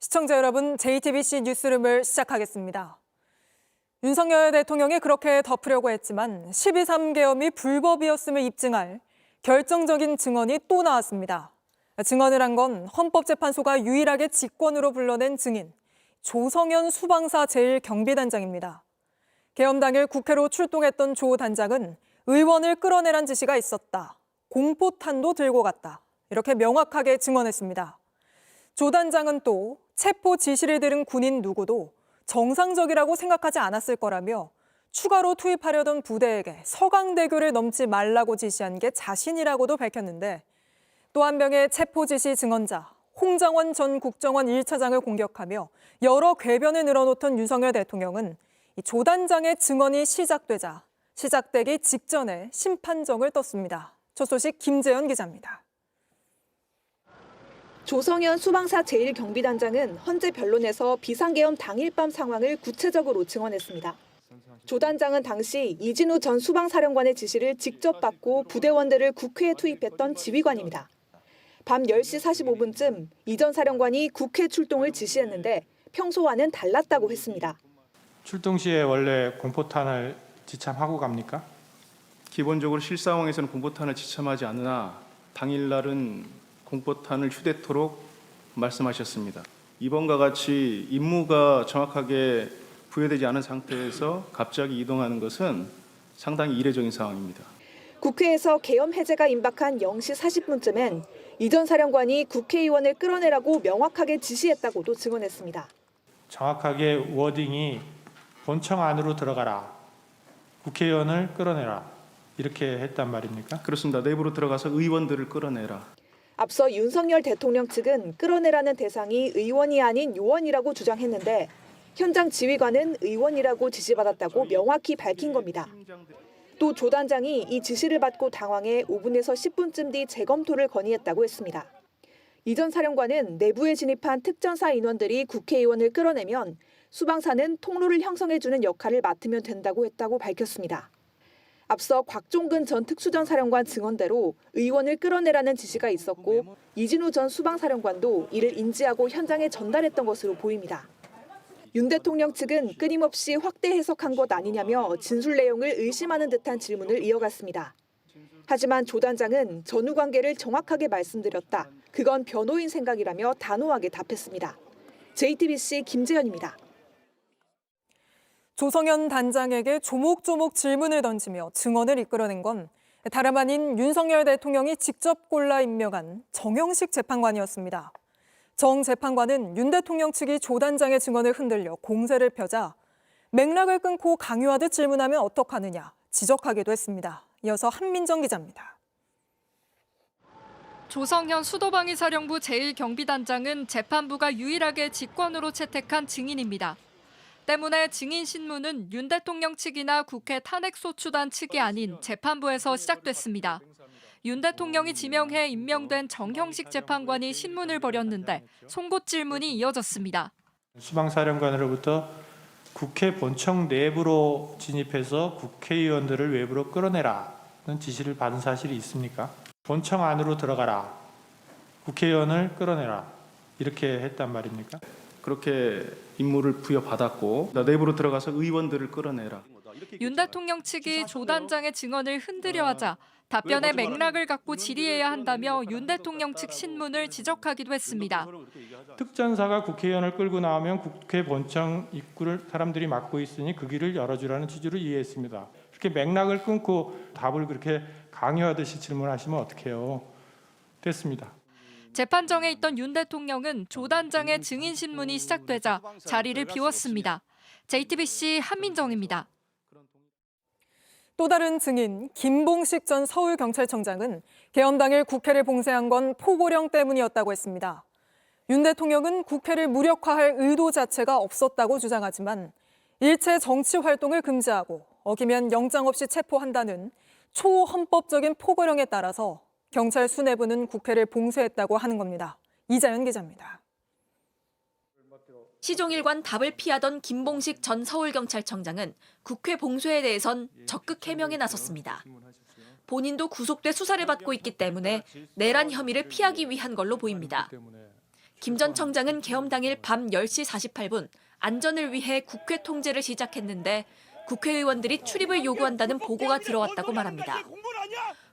시청자 여러분, JTBC 뉴스룸을 시작하겠습니다. 윤석열 대통령이 그렇게 덮으려고 했지만 12.3 계엄이 불법이었음을 입증할 결정적인 증언이 또 나왔습니다. 증언을 한 건 헌법재판소가 유일하게 직권으로 불러낸 증인, 조성현 수방사 제1경비단장입니다. 계엄 당일 국회로 출동했던 조 단장은 의원을 끌어내란 지시가 있었다. 공포탄도 들고 갔다. 이렇게 명확하게 증언했습니다. 조 단장은 또 체포 지시를 들은 군인 누구도 정상적이라고 생각하지 않았을 거라며 추가로 투입하려던 부대에게 서강대교를 넘지 말라고 지시한 게 자신이라고도 밝혔는데, 또 한 명의 체포 지시 증언자 홍장원 전 국정원 1차장을 공격하며 여러 궤변을 늘어놓던 윤석열 대통령은 조 단장의 증언이 시작되기 직전에 심판정을 떴습니다. 첫 소식 김재현 기자입니다. 조성현 수방사 제1경비단장은 헌재 변론에서 비상계엄 당일 밤 상황을 구체적으로 증언했습니다. 조 단장은 당시 이진우 전 수방사령관의 지시를 직접 받고 부대원들을 국회에 투입했던 지휘관입니다. 밤 10시 45분쯤 이 전 사령관이 국회 출동을 지시했는데 평소와는 달랐다고 했습니다. 출동 시에 원래 공포탄을 지참하고 갑니까? 기본적으로 실상황에서는 공포탄을 지참하지 않으나 당일날은 공포탄을 휴대토록 말씀하셨습니다. 이번과 같이 임무가 정확하게 부여되지 않은 상태에서 갑자기 이동하는 것은 상당히 이례적인 상황입니다. 국회에서 계엄 해제가 임박한 0시 40분쯤엔 이 전 사령관이 국회의원을 끌어내라고 명확하게 지시했다고도 증언했습니다. 정확하게 워딩이 본청 안으로 들어가라, 국회의원을 끌어내라 이렇게 했단 말입니까? 그렇습니다. 내부로 들어가서 의원들을 끌어내라. 앞서 윤석열 대통령 측은 끌어내라는 대상이 의원이 아닌 요원이라고 주장했는데 현장 지휘관은 의원이라고 지시받았다고 명확히 밝힌 겁니다. 또 조 단장이 이 지시를 받고 당황해 5분에서 10분쯤 뒤 재검토를 건의했다고 했습니다. 이 전 사령관은 내부에 진입한 특전사 인원들이 국회의원을 끌어내면 수방사는 통로를 형성해주는 역할을 맡으면 된다고 했다고 밝혔습니다. 앞서 곽종근 전 특수전 사령관 증언대로 의원을 끌어내라는 지시가 있었고 이진우 전 수방사령관도 이를 인지하고 현장에 전달했던 것으로 보입니다. 윤 대통령 측은 끊임없이 확대 해석한 것 아니냐며 진술 내용을 의심하는 듯한 질문을 이어갔습니다. 하지만 조 단장은 전후 관계를 정확하게 말씀드렸다. 그건 변호인 생각이라며 단호하게 답했습니다. JTBC 김재현입니다. 조성현 단장에게 조목조목 질문을 던지며 증언을 이끌어낸 건 다름 아닌 윤석열 대통령이 직접 골라 임명한 정형식 재판관이었습니다. 정 재판관은 윤 대통령 측이 조 단장의 증언을 흔들려 공세를 펴자 맥락을 끊고 강요하듯 질문하면 어떡하느냐 지적하기도 했습니다. 이어서 한민정 기자입니다. 조성현 수도방위사령부 제1경비단장은 재판부가 유일하게 직권으로 채택한 증인입니다. 때문에 증인 신문은 윤 대통령 측이나 국회 탄핵소추단 측이 아닌 재판부에서 시작됐습니다. 윤 대통령이 지명해 임명된 정형식 재판관이 신문을 벌였는데 송곳 질문이 이어졌습니다. 수방사령관으로부터 국회 본청 내부로 진입해서 국회의원들을 외부로 끌어내라는 지시를 받은 사실이 있습니까? 본청 안으로 들어가라, 국회의원을 끌어내라 이렇게 했단 말입니까? 그렇게 임무를 부여받았고 내부로 들어가서 의원들을 끌어내라. 윤 대통령 측이 조 단장의 증언을 흔들려 하자 답변의 맥락을 갖고 질의해야 한다며 윤 대통령 측 신문을 지적하기도 했습니다. 특전사가 국회의원을 끌고 나오면 국회 본청 입구를 사람들이 막고 있으니 그 길을 열어주라는 취지로 이해했습니다. 이렇게 맥락을 끊고 답을 그렇게 강요하듯이 질문하시면 어떡해요. 됐습니다. 재판정에 있던 윤 대통령은 조 단장의 증인 신문이 시작되자 자리를 비웠습니다. JTBC 한민정입니다. 또 다른 증인 김봉식 전 서울경찰청장은 계엄 당일 국회를 봉쇄한 건 포고령 때문이었다고 했습니다. 윤 대통령은 국회를 무력화할 의도 자체가 없었다고 주장하지만 일체 정치 활동을 금지하고 어기면 영장 없이 체포한다는 초헌법적인 포고령에 따라서 경찰 수뇌부는 국회를 봉쇄했다고 하는 겁니다. 이자연 기자입니다. 시종일관 답을 피하던 김봉식 전 서울경찰청장은 국회 봉쇄에 대해선 적극 해명에 나섰습니다. 본인도 구속돼 수사를 받고 있기 때문에 내란 혐의를 피하기 위한 걸로 보입니다. 김 전 청장은 계엄 당일 밤 10시 48분 안전을 위해 국회 통제를 시작했는데 국회의원들이 출입을 요구한다는 보고가 들어왔다고 말합니다.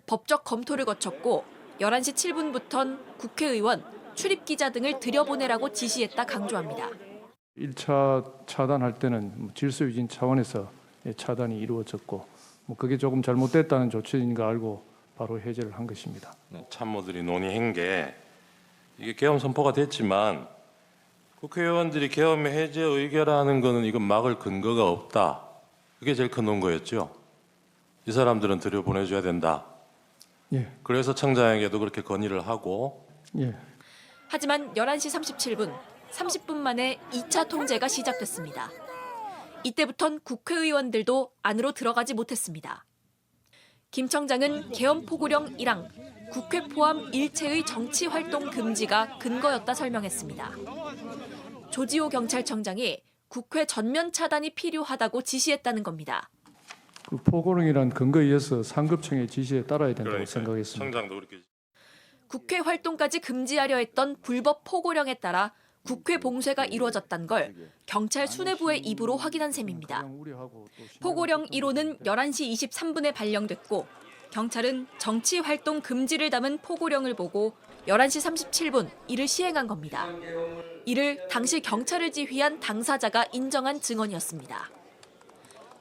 법적 검토를 거쳤고 11시 7분부턴 국회의원, 출입기자 등을 들여보내라고 지시했다 강조합니다. 1차 차단할 때는 질서 유진 차원에서 차단이 이루어졌고 그게 조금 잘못됐다는 조치인 거 알고 바로 해제를 한 것입니다. 참모들이 논의한 게 이게 계엄 선포가 됐지만 국회의원들이 계엄 해제 의결하는 거는 이건 막을 근거가 없다. 그게 제일 큰 논거였죠. 이 사람들은 들여보내줘야 된다. 예, 그래서 청장에게도 그렇게 건의를 하고 예. 하지만 11시 37분, 30분 만에 2차 통제가 시작됐습니다. 이때부턴 국회의원들도 안으로 들어가지 못했습니다. 김 청장은 계엄 포고령 1항, 국회 포함 일체의 정치 활동 금지가 근거였다 설명했습니다. 조지호 경찰청장이 국회 전면 차단이 필요하다고 지시했다는 겁니다. 그 포고령이란 근거에 의해서 상급청의 지시에 따라야 된다고 그러니까 생각했습니다. 청장도 그렇게 국회 활동까지 금지하려 했던 불법 포고령에 따라 국회 봉쇄가 이루어졌다는 걸 경찰 수뇌부의 입으로 확인한 셈입니다. 포고령 1호는 11시 23분에 발령됐고 경찰은 정치 활동 금지를 담은 포고령을 보고 11시 37분 이를 시행한 겁니다. 이를 당시 경찰을 지휘한 당사자가 인정한 증언이었습니다.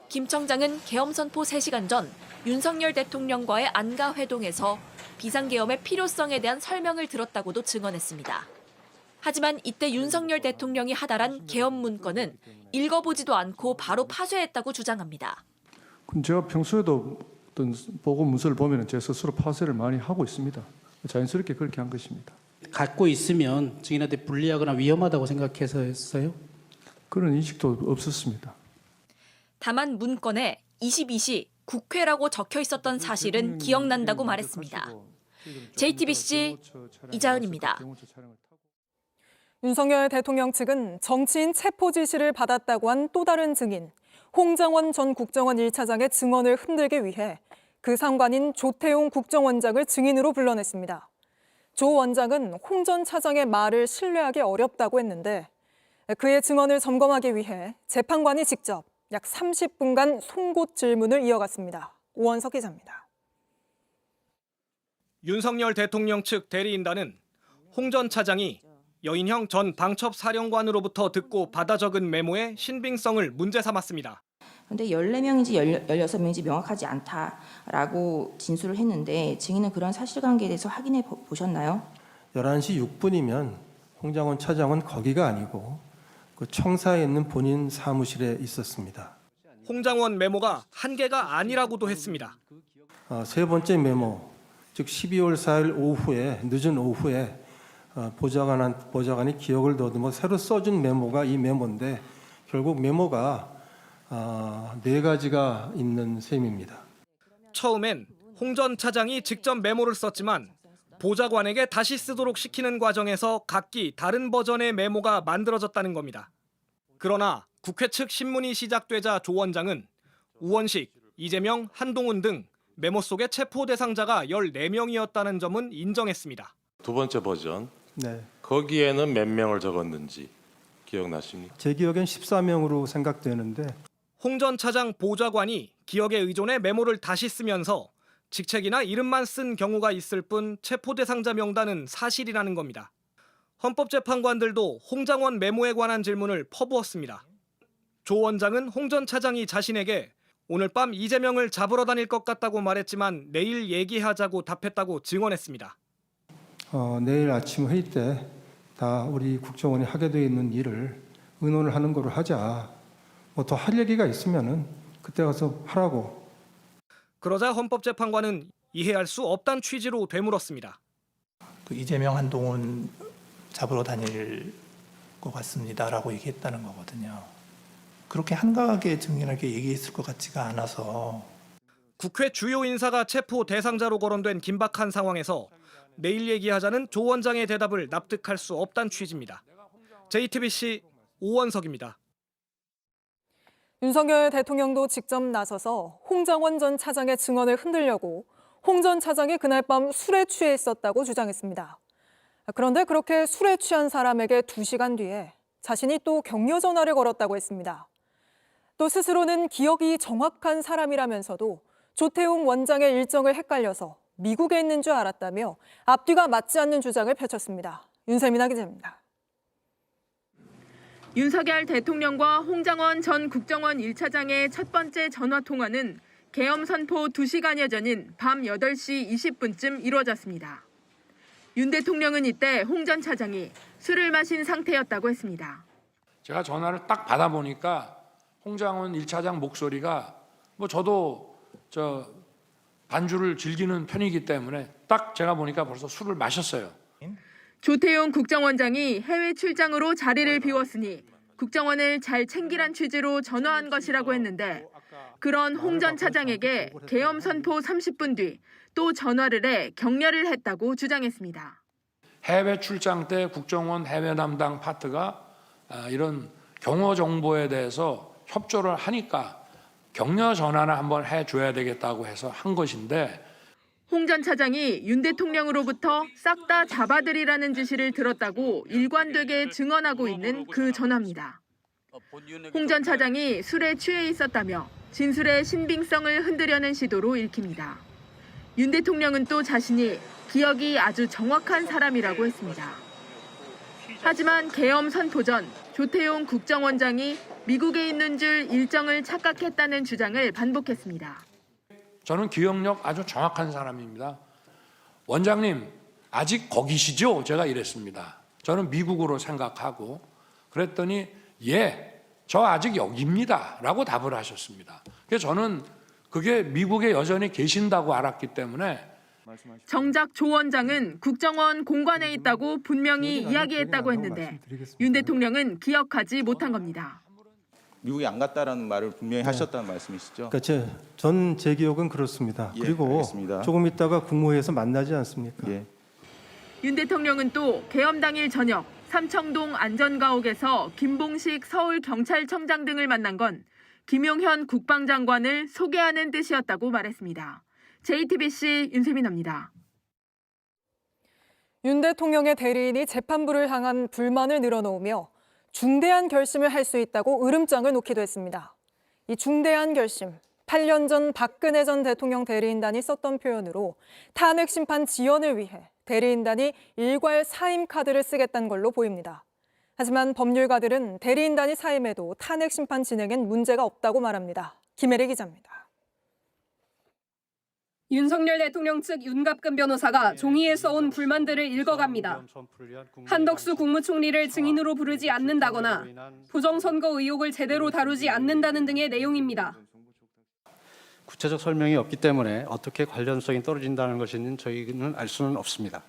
김 청장은 계엄 선포 3시간 전 윤석열 대통령과의 안가 회동에서 비상계엄의 필요성에 대한 설명을 들었다고도 증언했습니다. 하지만 이때 윤석열 대통령이 하달한 계엄 문건은 읽어보지도 않고 바로 파쇄했다고 주장합니다. 제가 평소에도 어떤 보고 문서를 보면 제 스스로 파쇄를 많이 하고 있습니다. 자연스럽게 그렇게 한 것입니다. 갖고 있으면 증인한테 불리하거나 위험하다고 생각해서였어요? 그런 인식도 없었습니다. 다만 문건에 22시 국회라고 적혀 있었던 사실은 기억난다고 말했습니다. JTBC 이자은입니다. 윤석열 대통령 측은 정치인 체포 지시를 받았다고 한 또 다른 증인, 홍장원 전 국정원 1차장의 증언을 흔들기 위해 그 상관인 조태용 국정원장을 증인으로 불러냈습니다. 조 원장은 홍 전 차장의 말을 신뢰하기 어렵다고 했는데 그의 증언을 점검하기 위해 재판관이 직접 약 30분간 송곳 질문을 이어갔습니다. 오원석 기자입니다. 윤석열 대통령 측 대리인단은 홍 전 차장이 여인형 전 방첩사령관으로부터 듣고 받아 적은 메모의 신빙성을 문제 삼았습니다. 그런데 14명인지 16명인지 명확하지 않다라고 진술을 했는데 증인은 그런 사실관계에 대해서 확인해 보셨나요? 11시 6분이면 홍장원 차장은 거기가 아니고 그 청사에 있는 본인 사무실에 있었습니다. 홍장원 메모가 한 개가 아니라고도 했습니다. 세 번째 메모, 즉 12월 4일 오후에 늦은 오후에 보좌관이 기억을 더듬어 새로 써준 메모가 이 메모인데 결국 메모가 4가지가 있는 셈입니다. 처음엔 홍 전 차장이 직접 메모를 썼지만 보좌관에게 다시 쓰도록 시키는 과정에서 각기 다른 버전의 메모가 만들어졌다는 겁니다. 그러나 국회 측 신문이 시작되자 조 원장은 우원식, 이재명, 한동훈 등 메모 속의 체포 대상자가 14명이었다는 점은 인정했습니다. 두 번째 버전. 네. 거기에는 몇 명을 적었는지 기억나십니까? 제 기억엔 14명으로 생각되는데 홍 전 차장 보좌관이 기억에 의존해 메모를 다시 쓰면서 직책이나 이름만 쓴 경우가 있을 뿐 체포 대상자 명단은 사실이라는 겁니다. 헌법재판관들도 홍장원 메모에 관한 질문을 퍼부었습니다. 조 원장은 홍 전 차장이 자신에게 오늘 밤 이재명을 잡으러 다닐 것 같다고 말했지만 내일 얘기하자고 답했다고 증언했습니다. 내일 아침 회의 때 다 우리 국정원이 하게 되어 있는 일을 의논을 하는 거로 하자. 뭐 더 할 얘기가 있으면은 그때 가서 하라고. 그러자 헌법재판관은 이해할 수 없다는 취지로 되물었습니다. 이재명, 한동훈 잡으러 다닐 것 같습니다라고 얘기했다는 거거든요. 그렇게 한가하게 증인에게 얘기했을 것 같지가 않아서. 국회 주요 인사가 체포 대상자로 거론된 긴박한 상황에서 내일 얘기하자는 조 원장의 대답을 납득할 수 없다는 취지입니다. JTBC 오원석입니다. 윤석열 대통령도 직접 나서서 홍장원 전 차장의 증언을 흔들려고 홍 전 차장이 그날 밤 술에 취해 있었다고 주장했습니다. 그런데 그렇게 술에 취한 사람에게 2시간 뒤에 자신이 또 격려 전화를 걸었다고 했습니다. 또 스스로는 기억이 정확한 사람이라면서도 조태용 원장의 일정을 헷갈려서 미국에 있는 줄 알았다며 앞뒤가 맞지 않는 주장을 펼쳤습니다. 윤세민아 기자입니다. 윤석열 대통령과 홍장원 전 국정원 1차장의 첫 번째 전화 통화는 계엄 선포 2시간여 전인 밤 8시 20분쯤 이루어졌습니다. 윤 대통령은 이때 홍 전 차장이 술을 마신 상태였다고 했습니다. 제가 전화를 딱 받아보니까 홍장원 1차장 목소리가 저도 반주를 즐기는 편이기 때문에 딱 제가 보니까 벌써 술을 마셨어요. 조태용 국정원장이 해외 출장으로 자리를 비웠으니 국정원을 잘 챙기란 취지로 전화한 것이라고 했는데 그런 홍 전 차장에게 계엄 선포 30분 뒤 또 전화를 해 격려를 했다고 주장했습니다. 해외 출장 때 국정원 해외 담당 파트가 이런 경호 정보에 대해서 협조를 하니까 격려 전화를 한번 해줘야 되겠다고 해서 한 것인데 홍 전 차장이 윤 대통령으로부터 싹 다 잡아들이라는 지시를 들었다고 일관되게 증언하고 있는 그 전화입니다. 홍 전 차장이 술에 취해 있었다며 진술의 신빙성을 흔들려는 시도로 읽힙니다. 윤 대통령은 또 자신이 기억이 아주 정확한 사람이라고 했습니다. 하지만 계엄 선포 전 조태용 국정원장이 미국에 있는 줄 일정을 착각했다는 주장을 반복했습니다. 저는 기억력 아주 정확한 사람입니다. 원장님 아직 거기시죠? 제가 이랬습니다. 저는 미국으로 생각하고 그랬더니 예, 저 아직 여기입니다 라고 답을 하셨습니다. 그래서 저는 그게 미국에 여전히 계신다고 알았기 때문에 정작 조 원장은 국정원 공관에 있다고 분명히 이야기했다고 했는데 윤 대통령은 기억하지 못한 겁니다. 미국에 안 갔다라는 말을 분명히 하셨다는 말씀이시죠? 그러니까 제 기억은 그렇습니다. 예, 그리고 알겠습니다. 조금 있다가 국무회의에서 만나지 않습니까? 예. 윤 대통령은 또 계엄 당일 저녁 삼청동 안전가옥에서 김봉식 서울경찰청장 등을 만난 건 김용현 국방장관을 소개하는 뜻이었다고 말했습니다. JTBC 윤세민입니다. 윤 대통령의 대리인이 재판부를 향한 불만을 늘어놓으며 중대한 결심을 할 수 있다고 으름장을 놓기도 했습니다. 이 중대한 결심, 8년 전 박근혜 전 대통령 대리인단이 썼던 표현으로 탄핵 심판 지연을 위해 대리인단이 일괄 사임 카드를 쓰겠다는 걸로 보입니다. 하지만 법률가들은 대리인단이 사임해도 탄핵 심판 진행엔 문제가 없다고 말합니다. 김혜리 기자입니다. 윤석열 대통령 측 윤갑근 변호사가 종이에 써온 불만들을 읽어갑니다. 한덕수 국무총리를 증인으로 부르지 않는다거나 부정선거 의혹을 제대로 다루지 않는다는 등의 내용입니다. 구체적 설명이 없기 때문에 어떻게 관련성이 떨어진다는 것인지 저희는 알 수는 없습니다.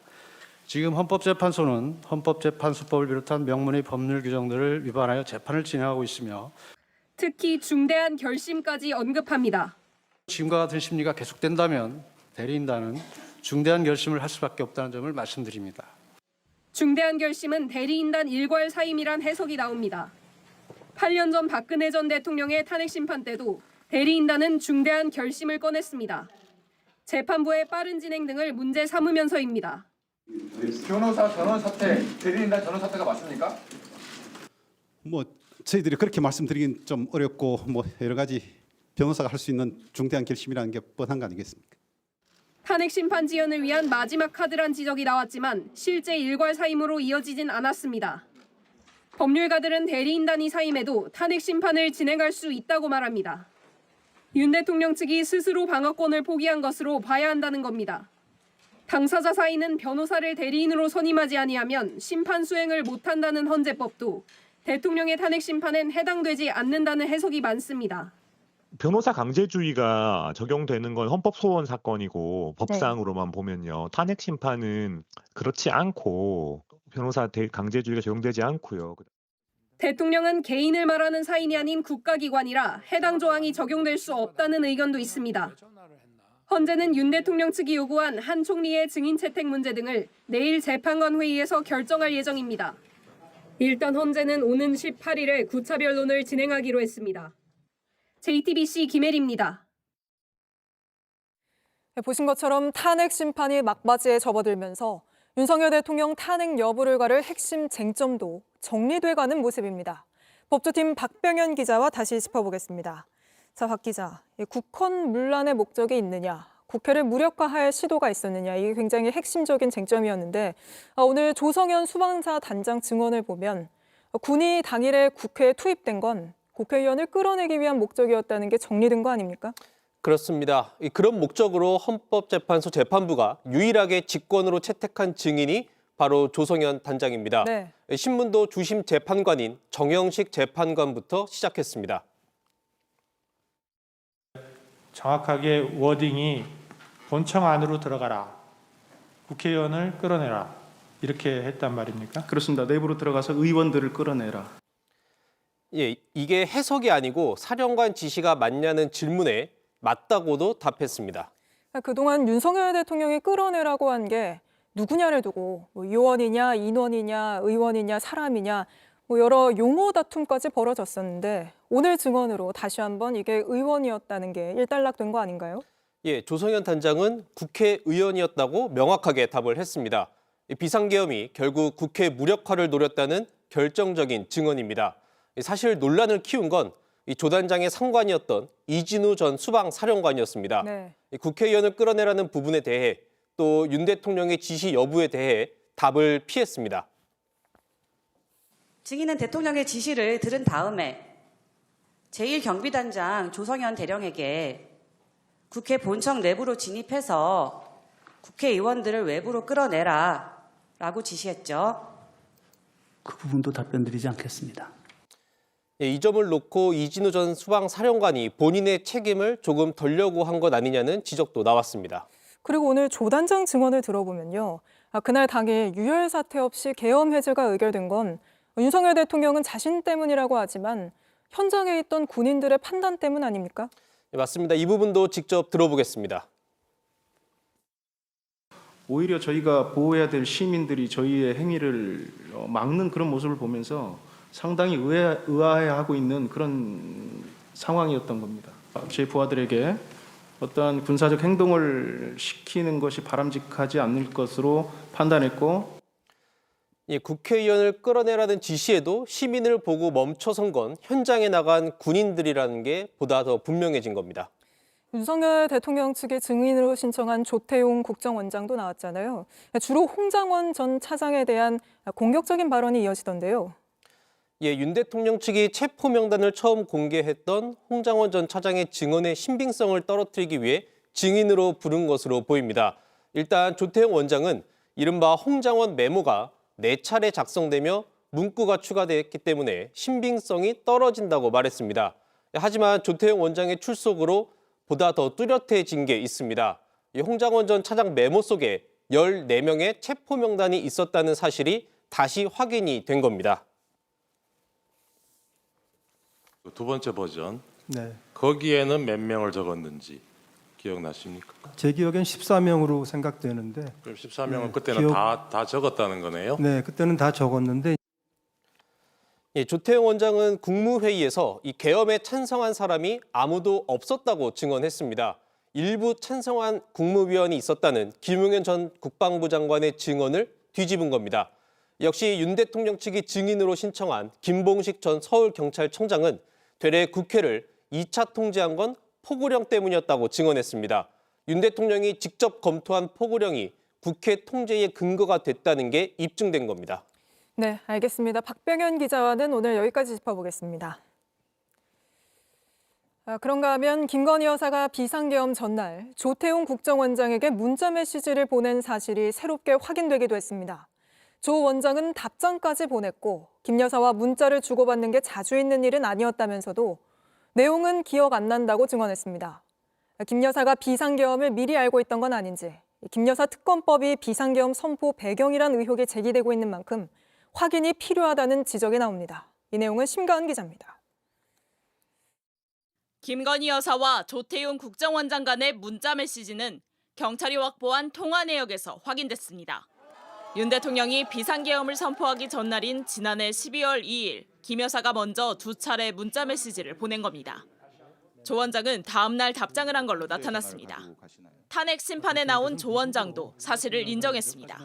지금 헌법재판소는 헌법재판소법을 비롯한 명문의 법률 규정들을 위반하여 재판을 진행하고 있으며 특히 중대한 결심까지 언급합니다. 지금과 같은 심리가 계속된다면 대리인단은 중대한 결심을 할 수밖에 없다는 점을 말씀드립니다. 중대한 결심은 대리인단 일괄 사임이란 해석이 나옵니다. 8년 전 박근혜 전 대통령의 탄핵 심판 때도 대리인단은 중대한 결심을 꺼냈습니다. 재판부의 빠른 진행 등을 문제 삼으면서입니다. 변호사 전원 사퇴, 대리인단 전원 사퇴가 맞습니까? 저희들이 그렇게 말씀드리긴 좀 어렵고 여러 가지 변호사가 할 수 있는 중대한 결심이라는 게 뻔한 거 아니겠습니까? 탄핵 심판 지연을 위한 마지막 카드란 지적이 나왔지만 실제 일괄 사임으로 이어지진 않았습니다. 법률가들은 대리인단이 사임해도 탄핵 심판을 진행할 수 있다고 말합니다. 윤 대통령 측이 스스로 방어권을 포기한 것으로 봐야 한다는 겁니다. 당사자 사이는 변호사를 대리인으로 선임하지 아니하면 심판 수행을 못한다는 헌재법도 대통령의 탄핵 심판엔 해당되지 않는다는 해석이 많습니다. 변호사 강제주의가 적용되는 건 헌법 소원 사건이고 법상으로만 보면요. 탄핵 심판은 그렇지 않고 변호사 강제주의가 적용되지 않고요. 대통령은 개인을 말하는 사인이 아닌 국가기관이라 해당 조항이 적용될 수 없다는 의견도 있습니다. 헌재는 윤 대통령 측이 요구한 한 총리의 증인 채택 문제 등을 내일 재판관 회의에서 결정할 예정입니다. 일단 헌재는 오는 18일에 구차 변론을 진행하기로 했습니다. JTBC 김혜리입니다. 보신 것처럼 탄핵 심판이 막바지에 접어들면서 윤석열 대통령 탄핵 여부를 가를 핵심 쟁점도 정리돼가는 모습입니다. 법조팀 박병현 기자와 다시 짚어보겠습니다. 자, 박 기자, 국헌 문란의 목적이 있느냐, 국회를 무력화할 시도가 있었느냐, 이게 굉장히 핵심적인 쟁점이었는데 오늘 조성현 수방사 단장 증언을 보면 군이 당일에 국회에 투입된 건 국회의원을 끌어내기 위한 목적이었다는 게 정리된 거 아닙니까? 그렇습니다. 그런 목적으로 헌법재판소 재판부가 유일하게 직권으로 채택한 증인이 바로 조성현 단장입니다. 네. 신문도 주심 재판관인 정영식 재판관부터 시작했습니다. 정확하게 워딩이 본청 안으로 들어가라. 국회의원을 끌어내라. 이렇게 했단 말입니까? 그렇습니다. 내부로 들어가서 의원들을 끌어내라. 예, 이게 해석이 아니고 사령관 지시가 맞냐는 질문에 맞다고도 답했습니다. 그동안 윤석열 대통령이 끌어내라고 한 게 누구냐를 두고 요원이냐, 인원이냐, 의원이냐, 사람이냐 여러 용어 다툼까지 벌어졌었는데 오늘 증언으로 다시 한번 이게 의원이었다는 게 일단락된 거 아닌가요? 예, 조성현 단장은 국회의원이었다고 명확하게 답을 했습니다. 비상계엄이 결국 국회 무력화를 노렸다는 결정적인 증언입니다. 사실 논란을 키운 건 조 단장의 상관이었던 이진우 전 수방사령관이었습니다. 네. 국회의원을 끌어내라는 부분에 대해 또 윤 대통령의 지시 여부에 대해 답을 피했습니다. 증인은 대통령의 지시를 들은 다음에 제1경비단장 조성현 대령에게 국회 본청 내부로 진입해서 국회의원들을 외부로 끌어내라 라고 지시했죠. 그 부분도 답변드리지 않겠습니다. 예, 이 점을 놓고 이진우 전 수방사령관이 본인의 책임을 조금 덜려고 한 것 아니냐는 지적도 나왔습니다. 그리고 오늘 조 단장 증언을 들어보면요. 그날 당일 유혈 사태 없이 계엄 해제가 의결된 건 윤석열 대통령은 자신 때문이라고 하지만 현장에 있던 군인들의 판단 때문 아닙니까? 네, 맞습니다. 이 부분도 직접 들어보겠습니다. 오히려 저희가 보호해야 될 시민들이 저희의 행위를 막는 그런 모습을 보면서 상당히 의아해하고 있는 그런 상황이었던 겁니다. 제 부하들에게 어떠한 군사적 행동을 시키는 것이 바람직하지 않을 것으로 판단했고 예, 국회의원을 끌어내라는 지시에도 시민을 보고 멈춰선 건 현장에 나간 군인들이라는 게 보다 더 분명해진 겁니다. 윤석열 대통령 측의 증인으로 신청한 조태용 국정원장도 나왔잖아요. 주로 홍장원 전 차장에 대한 공격적인 발언이 이어지던데요. 예, 윤 대통령 측이 체포 명단을 처음 공개했던 홍장원 전 차장의 증언의 신빙성을 떨어뜨리기 위해 증인으로 부른 것으로 보입니다. 일단 조태용 원장은 이른바 홍장원 메모가 4차례 작성되며 문구가 추가됐기 때문에 신빙성이 떨어진다고 말했습니다. 하지만 조태용 원장의 출석으로 보다 더 뚜렷해진 게 있습니다. 이 홍장원 전 차장 메모 속에 14명의 체포 명단이 있었다는 사실이 다시 확인이 된 겁니다. 두 번째 버전, 네. 거기에는 몇 명을 적었는지 기억나십니까? 제 기억엔 14명으로 생각되는데. 그럼 14명은 네, 그때는 다 적었다는 거네요? 네, 그때는 다 적었는데. 예, 조태용 원장은 국무회의에서 이 계엄에 찬성한 사람이 아무도 없었다고 증언했습니다. 일부 찬성한 국무위원이 있었다는 김용현 전 국방부 장관의 증언을 뒤집은 겁니다. 역시 윤 대통령 측이 증인으로 신청한 김봉식 전 서울경찰청장은 되레 국회를 2차 통제한 건 포고령 때문이었다고 증언했습니다. 윤 대통령이 직접 검토한 포고령이 국회 통제의 근거가 됐다는 게 입증된 겁니다. 네, 알겠습니다. 박병현 기자와는 오늘 여기까지 짚어보겠습니다. 그런가 하면 김건희 여사가 비상계엄 전날 조태용 국정원장에게 문자 메시지를 보낸 사실이 새롭게 확인되기도 했습니다. 조 원장은 답장까지 보냈고 김 여사와 문자를 주고받는 게 자주 있는 일은 아니었다면서도 내용은 기억 안 난다고 증언했습니다. 김 여사가 비상계엄을 미리 알고 있던 건 아닌지, 김 여사 특검법이 비상계엄 선포 배경이란 의혹이 제기되고 있는 만큼 확인이 필요하다는 지적이 나옵니다. 이 내용은 심가은 기자입니다. 김건희 여사와 조태용 국정원장 간의 문자 메시지는 경찰이 확보한 통화 내역에서 확인됐습니다. 윤 대통령이 비상계엄을 선포하기 전날인 지난해 12월 2일 김 여사가 먼저 2차례 문자 메시지를 보낸 겁니다. 조 원장은 다음 날 답장을 한 걸로 나타났습니다. 탄핵 심판에 나온 조 원장도 사실을 인정했습니다.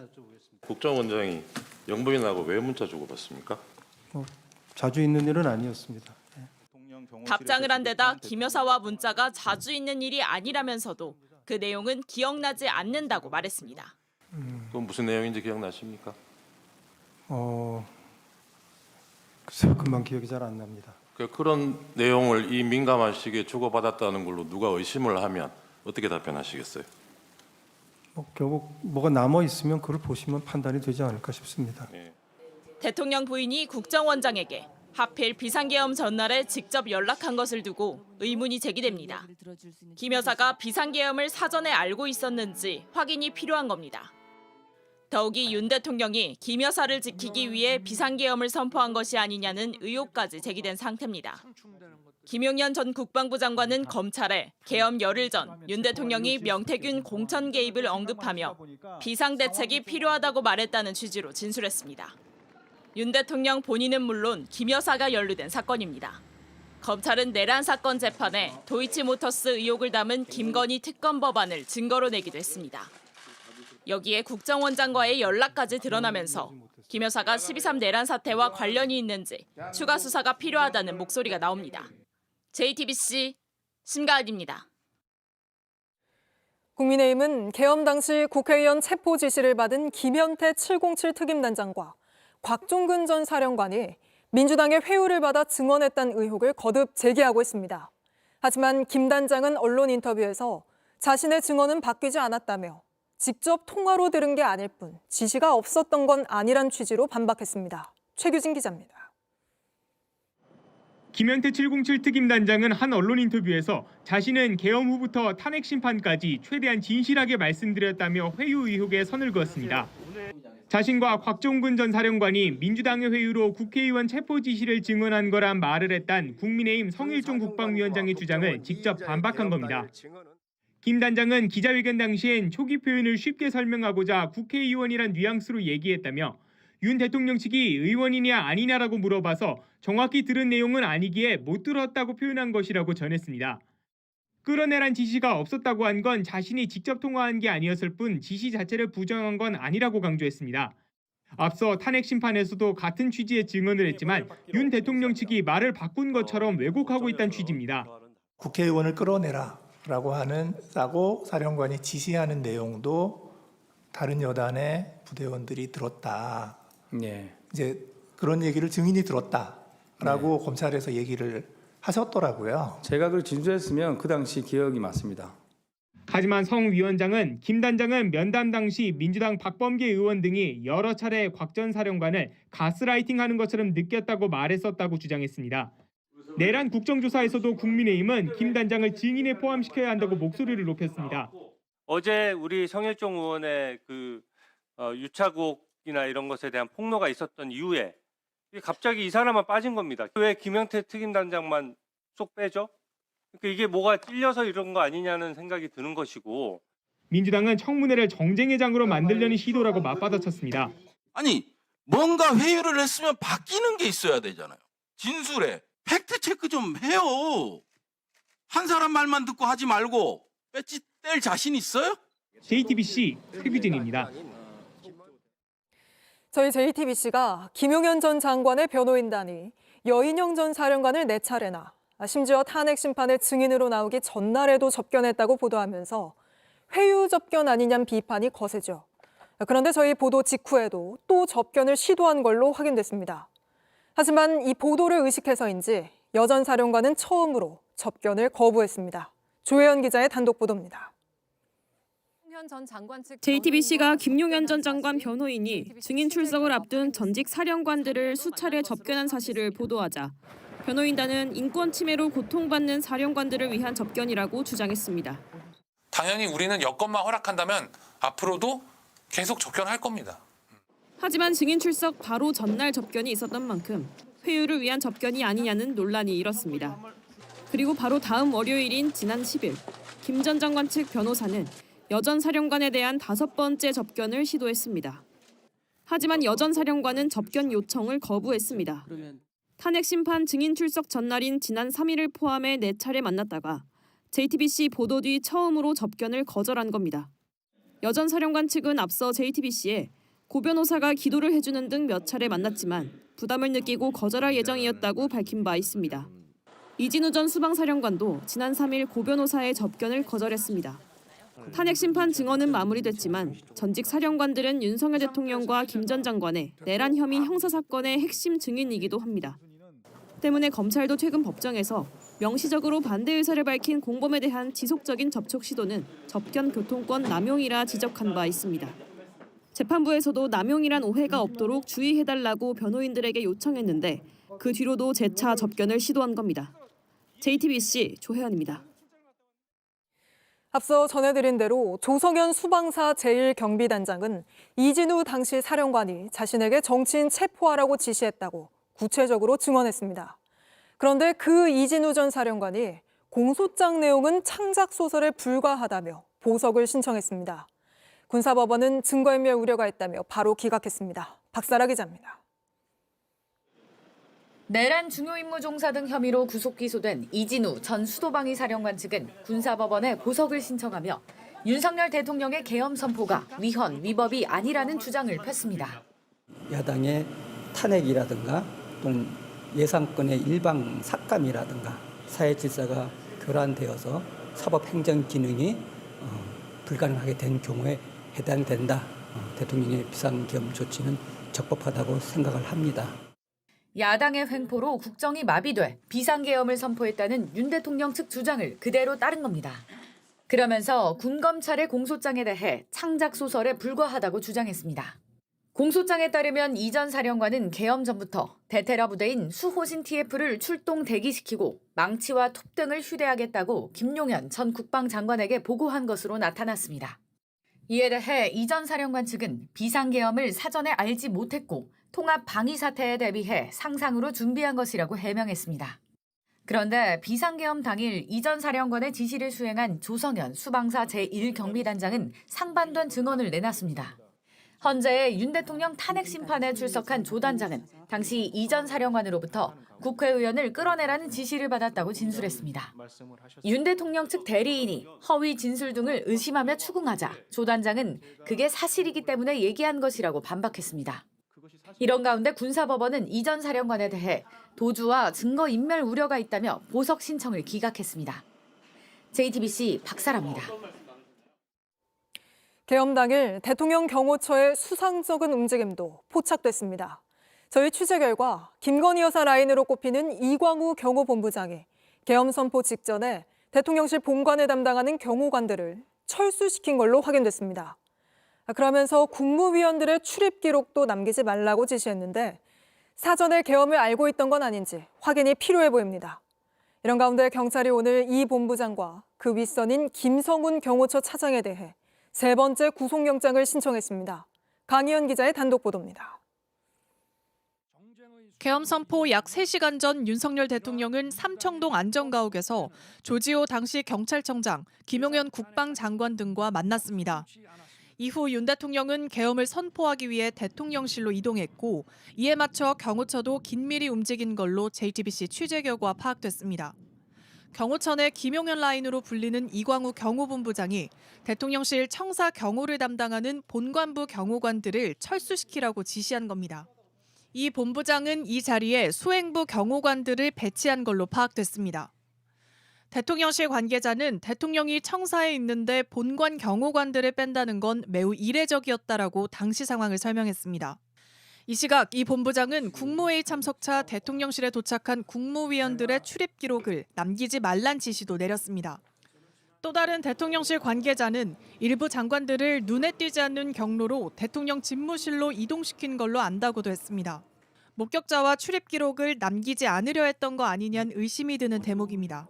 국정원장이 영부인하고 왜 문자 주고받습니까? 자주 있는 일은 아니었습니다. 답장을 한 데다 김 여사와 문자가 자주 있는 일이 아니라면서도 그 내용은 기억나지 않는다고 말했습니다. 그건 무슨 내용인지 기억나십니까? 글쎄요, 금방 기억이 잘 안 납니다. 그런 내용을 이 민감한 시기에 주고받았다는 걸로 누가 의심을 하면 어떻게 답변하시겠어요? 결국 뭐가 남아 있으면 그걸 보시면 판단이 되지 않을까 싶습니다. 대통령 부인이 국정원장에게 하필 비상계엄 전날에 직접 연락한 것을 두고 의문이 제기됩니다. 김 여사가 비상계엄을 사전에 알고 있었는지 확인이 필요한 겁니다. 더욱이 윤 대통령이 김 여사를 지키기 위해 비상계엄을 선포한 것이 아니냐는 의혹까지 제기된 상태입니다. 김용현 전 국방부 장관은 검찰에 계엄 열흘 전 윤 대통령이 명태균 공천 개입을 언급하며 비상대책이 필요하다고 말했다는 취지로 진술했습니다. 윤 대통령 본인은 물론 김 여사가 연루된 사건입니다. 검찰은 내란 사건 재판에 도이치모터스 의혹을 담은 김건희 특검 법안을 증거로 내기도 했습니다. 여기에 국정원장과의 연락까지 드러나면서 김 여사가 12.3 내란 사태와 관련이 있는지 추가 수사가 필요하다는 목소리가 나옵니다. JTBC 심가은입니다. 국민의힘은 계엄 당시 국회의원 체포 지시를 받은 김현태 707 특임단장과 곽종근 전 사령관이 민주당의 회유를 받아 증언했다는 의혹을 거듭 제기하고 있습니다. 하지만 김 단장은 언론 인터뷰에서 자신의 증언은 바뀌지 않았다며 직접 통화로 들은 게 아닐 뿐 지시가 없었던 건 아니란 취지로 반박했습니다. 최규진 기자입니다. 김현태 707 특임단장은 한 언론 인터뷰에서 자신은 계엄 후부터 탄핵 심판까지 최대한 진실하게 말씀드렸다며 회유 의혹에 선을 그었습니다. 자신과 곽종근 전 사령관이 민주당의 회유로 국회의원 체포 지시를 증언한 거란 말을 했단 국민의힘 성일종 국방위원장의 주장을 직접 반박한 겁니다. 김 단장은 기자회견 당시엔 초기 표현을 쉽게 설명하고자 국회의원이란 뉘앙스로 얘기했다며 윤 대통령 측이 의원이냐 아니냐라고 물어봐서 정확히 들은 내용은 아니기에 못 들었다고 표현한 것이라고 전했습니다. 끌어내란 지시가 없었다고 한 건 자신이 직접 통화한 게 아니었을 뿐 지시 자체를 부정한 건 아니라고 강조했습니다. 앞서 탄핵 심판에서도 같은 취지의 증언을 했지만 윤 대통령 측이 말을 바꾼 것처럼 왜곡하고 있다는 취지입니다. 국회의원을 끌어내라라고 하는 싸고 사령관이 지시하는 내용도 다른 여단의 부대원들이 들었다. 이제 그런 얘기를 증인이 들었다라고 검찰에서 얘기를 하셨더라고요. 제가 그걸 진술했으면 그 당시 기억이 맞습니다. 하지만 성 위원장은 김 단장은 면담 당시 민주당 박범계 의원 등이 여러 차례 곽 전 사령관을 가스라이팅하는 것처럼 느꼈다고 말했었다고 주장했습니다. 내란 국정조사에서도 국민의힘은 김 단장을 증인에 포함시켜야 한다고 목소리를 높였습니다. 어제 우리 성일종 의원의 유착국이나 이런 것에 대한 폭로가 있었던 이후에 갑자기 이 사람만 빠진 겁니다. 왜 김현태 특임단장만 쏙 빼죠? 그러니까 이게 뭐가 찔려서 이런 거 아니냐는 생각이 드는 것이고. 민주당은 청문회를 정쟁의 장으로 만들려는 시도라고 맞받아쳤습니다. 아니 뭔가 회유를 했으면 바뀌는 게 있어야 되잖아요. 진술에 팩트 체크 좀 해요. 한 사람 말만 듣고 하지 말고 배지 뗄 자신 있어요? JTBC 최규진입니다. 저희 JTBC가 김용현 전 장관의 변호인단이 여인영 전 사령관을 4차례나 심지어 탄핵 심판의 증인으로 나오기 전날에도 접견했다고 보도하면서 회유 접견 아니냐는 비판이 거세죠. 그런데 저희 보도 직후에도 또 접견을 시도한 걸로 확인됐습니다. 하지만 이 보도를 의식해서인지 여 전 사령관은 처음으로 접견을 거부했습니다. 조혜연 기자의 단독 보도입니다. JTBC가 김용현 전 장관 변호인이 증인 출석을 앞둔 전직 사령관들을 수차례 접견한 사실을 보도하자 변호인단은 인권 침해로 고통받는 사령관들을 위한 접견이라고 주장했습니다. 당연히 우리는 여건만 허락한다면 앞으로도 계속 접견할 겁니다. 하지만 증인 출석 바로 전날 접견이 있었던 만큼 회유를 위한 접견이 아니냐는 논란이 일었습니다. 그리고 바로 다음 월요일인 지난 10일 김 전 장관 측 변호사는 여 전 사령관에 대한 5번째 접견을 시도했습니다. 하지만 여 전 사령관은 접견 요청을 거부했습니다. 탄핵 심판 증인 출석 전날인 지난 3일을 포함해 4차례 만났다가 JTBC 보도 뒤 처음으로 접견을 거절한 겁니다. 여 전 사령관 측은 앞서 JTBC에 고 변호사가 기도를 해주는 등 몇 차례 만났지만 부담을 느끼고 거절할 예정이었다고 밝힌 바 있습니다. 이진우 전 수방사령관도 지난 3일 고 변호사의 접견을 거절했습니다. 탄핵 심판 증언은 마무리됐지만 전직 사령관들은 윤석열 대통령과 김 전 장관의 내란 혐의 형사 사건의 핵심 증인이기도 합니다. 때문에 검찰도 최근 법정에서 명시적으로 반대 의사를 밝힌 공범에 대한 지속적인 접촉 시도는 접견 교통권 남용이라 지적한 바 있습니다. 재판부에서도 남용이란 오해가 없도록 주의해달라고 변호인들에게 요청했는데 그 뒤로도 재차 접견을 시도한 겁니다. JTBC 조혜연입니다. 앞서 전해드린 대로 조성현 수방사 제1경비단장은 이진우 당시 사령관이 자신에게 정치인 체포하라고 지시했다고 구체적으로 증언했습니다. 그런데 그 이진우 전 사령관이 공소장 내용은 창작 소설에 불과하다며 보석을 신청했습니다. 군사법원은 증거인멸 우려가 있다며 바로 기각했습니다. 박사라 기자입니다. 내란 중요임무 종사 등 혐의로 구속 기소된 이진우 전 수도방위 사령관 측은 군사법원에 보석을 신청하며 윤석열 대통령의 계엄 선포가 위헌, 위법이 아니라는 주장을 폈습니다. 야당의 탄핵이라든가 또는 예산권의 일방 삭감이라든가 사회 질서가 교란되어서 사법행정 기능이 불가능하게 된 경우에 해당된다. 대통령의 비상계엄 조치는 적법하다고 생각을 합니다. 야당의 횡포로 국정이 마비돼 비상계엄을 선포했다는 윤 대통령 측 주장을 그대로 따른 겁니다. 그러면서 군검찰의 공소장에 대해 창작 소설에 불과하다고 주장했습니다. 공소장에 따르면 이 전 사령관은 계엄 전부터 대테러 부대인 수호신 TF를 출동 대기시키고 망치와 톱 등을 휴대하겠다고 김용현 전 국방장관에게 보고한 것으로 나타났습니다. 이에 대해 이 전 사령관 측은 비상계엄을 사전에 알지 못했고 통합 방위 사태에 대비해 상상으로 준비한 것이라고 해명했습니다. 그런데 비상계엄 당일 이 전 사령관의 지시를 수행한 조성현 수방사 제1경비단장은 상반된 증언을 내놨습니다. 헌재 윤 대통령 탄핵 심판에 출석한 조 단장은 당시 이 전 사령관으로부터 국회의원을 끌어내라는 지시를 받았다고 진술했습니다. 윤 대통령 측 대리인이 허위 진술 등을 의심하며 추궁하자 조 단장은 그게 사실이기 때문에 얘기한 것이라고 반박했습니다. 이런 가운데 군사법원은 이 전 사령관에 대해 도주와 증거인멸 우려가 있다며 보석 신청을 기각했습니다. JTBC 박사라입니다. 계엄 당일 대통령 경호처의 수상적인 움직임도 포착됐습니다. 저희 취재 결과 김건희 여사 라인으로 꼽히는 이광우 경호본부장이 계엄 선포 직전에 대통령실 본관을 담당하는 경호관들을 철수시킨 걸로 확인됐습니다. 그러면서 국무위원들의 출입 기록도 남기지 말라고 지시했는데 사전에 계엄을 알고 있던 건 아닌지 확인이 필요해 보입니다. 이런 가운데 경찰이 오늘 이 본부장과 그 윗선인 김성훈 경호처 차장에 대해 세 번째 구속영장을 신청했습니다. 강희연 기자의 단독 보도입니다. 계엄 선포 약 3시간 전 윤석열 대통령은 삼청동 안정가옥에서 조지호 당시 경찰청장, 김용현 국방장관 등과 만났습니다. 이후 윤 대통령은 계엄을 선포하기 위해 대통령실로 이동했고 이에 맞춰 경호처도 긴밀히 움직인 걸로 JTBC 취재 결과 파악됐습니다. 경호처 내 김용현 라인으로 불리는 이광우 경호본부장이 대통령실 청사 경호를 담당하는 본관부 경호관들을 철수시키라고 지시한 겁니다. 이 본부장은 이 자리에 수행부 경호관들을 배치한 걸로 파악됐습니다. 대통령실 관계자는 대통령이 청사에 있는데 본관 경호관들을 뺀다는 건 매우 이례적이었다라고 당시 상황을 설명했습니다. 이 시각 이 본부장은 국무회의 참석차 대통령실에 도착한 국무위원들의 출입 기록을 남기지 말란 지시도 내렸습니다. 또 다른 대통령실 관계자는 일부 장관들을 눈에 띄지 않는 경로로 대통령 집무실로 이동시킨 걸로 안다고도 했습니다. 목격자와 출입 기록을 남기지 않으려 했던 거 아니냐는 의심이 드는 대목입니다.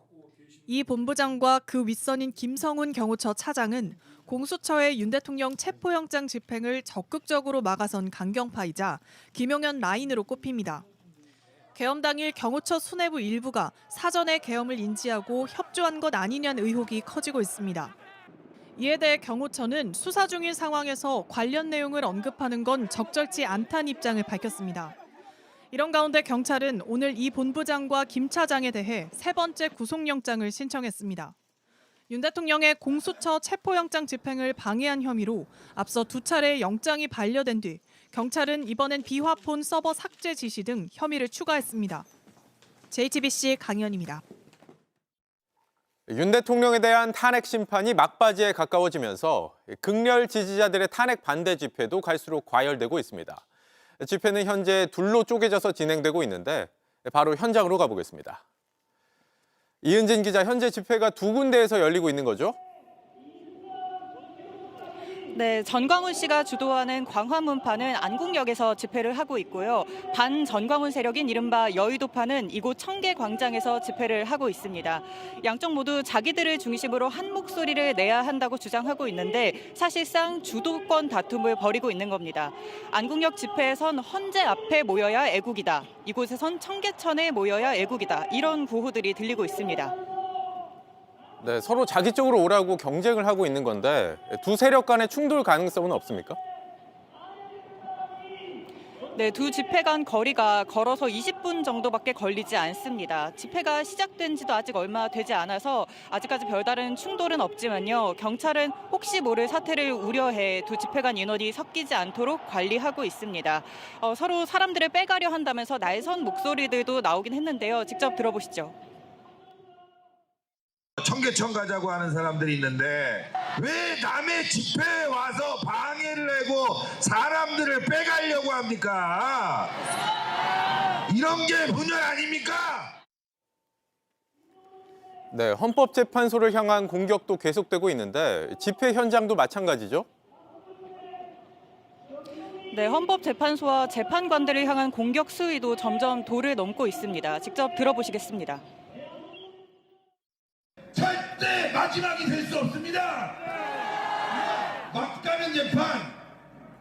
이 본부장과 그 윗선인 김성훈 경호처 차장은 공수처의 윤 대통령 체포영장 집행을 적극적으로 막아선 강경파이자 김용현 라인으로 꼽힙니다. 계엄 당일 경호처 수뇌부 일부가 사전에 계엄을 인지하고 협조한 것 아니냐는 의혹이 커지고 있습니다. 이에 대해 경호처는 수사 중인 상황에서 관련 내용을 언급하는 건 적절치 않다는 입장을 밝혔습니다. 이런 가운데 경찰은 오늘 이 본부장과 김 차장에 대해 세 번째 구속영장을 신청했습니다. 윤 대통령의 공수처 체포영장 집행을 방해한 혐의로 앞서 두 차례 영장이 반려된 뒤 경찰은 이번엔 비화폰 서버 삭제 지시 등 혐의를 추가했습니다. JTBC 강연입니다. 윤 대통령에 대한 탄핵 심판이 막바지에 가까워지면서 극렬 지지자들의 탄핵 반대 집회도 갈수록 과열되고 있습니다. 집회는 현재 둘로 쪼개져서 진행되고 있는데 바로 현장으로 가보겠습니다. 이은진 기자, 현재 집회가 두 군데에서 열리고 있는 거죠? 네, 전광훈 씨가 주도하는 광화문파는 안국역에서 집회를 하고 있고요. 반 전광훈 세력인 이른바 여의도파는 이곳 청계광장에서 집회를 하고 있습니다. 양쪽 모두 자기들을 중심으로 한 목소리를 내야 한다고 주장하고 있는데 사실상 주도권 다툼을 벌이고 있는 겁니다. 안국역 집회에선 헌재 앞에 모여야 애국이다. 이곳에선 청계천에 모여야 애국이다. 이런 구호들이 들리고 있습니다. 네, 서로 자기 쪽으로 오라고 경쟁을 하고 있는 건데 두 세력 간의 충돌 가능성은 없습니까? 네, 두 집회 간 거리가 걸어서 20분 정도밖에 걸리지 않습니다. 집회가 시작된 지도 아직 얼마 되지 않아서 아직까지 별다른 충돌은 없지만요. 경찰은 혹시 모를 사태를 우려해 두 집회 간 인원이 섞이지 않도록 관리하고 있습니다. 서로 사람들을 빼가려 한다면서 날선 목소리들도 나오긴 했는데요. 직접 들어보시죠. 청계천 가자고 하는 사람들이 있는데 왜 남의 집회에 와서 방해를 하고 사람들을 빼가려고 합니까? 이런 게 분열 아닙니까? 네, 헌법재판소를 향한 공격도 계속되고 있는데 집회 현장도 마찬가지죠? 네, 헌법재판소와 재판관들을 향한 공격 수위도 점점 도를 넘고 있습니다. 직접 들어보시겠습니다. 절대 마지막이 될 수 없습니다. 막 가는 재판,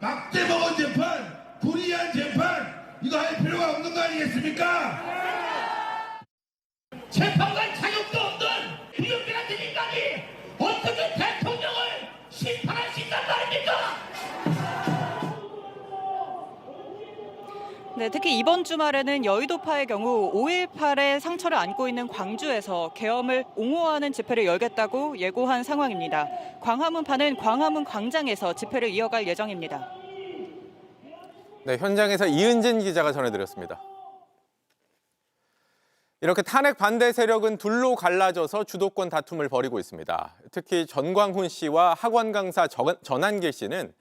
막대 먹은 재판, 불이한 재판 이거 할 필요가 없는 거 아니겠습니까? 재판관 자격도 없는 비겁 같은 인간이 어떻게 대통령을 심판할 수 있단 말입니까? 네, 특히 이번 주말에는 여의도파의 경우 5.18의 상처를 안고 있는 광주에서 계엄을 옹호하는 집회를 열겠다고 예고한 상황입니다. 광화문파는 광화문 광장에서 집회를 이어갈 예정입니다. 네, 현장에서 이은진 기자가 전해드렸습니다. 이렇게 탄핵 반대 세력은 둘로 갈라져서 주도권 다툼을 벌이고 있습니다. 특히 전광훈 씨와 학원 강사 전한길 씨는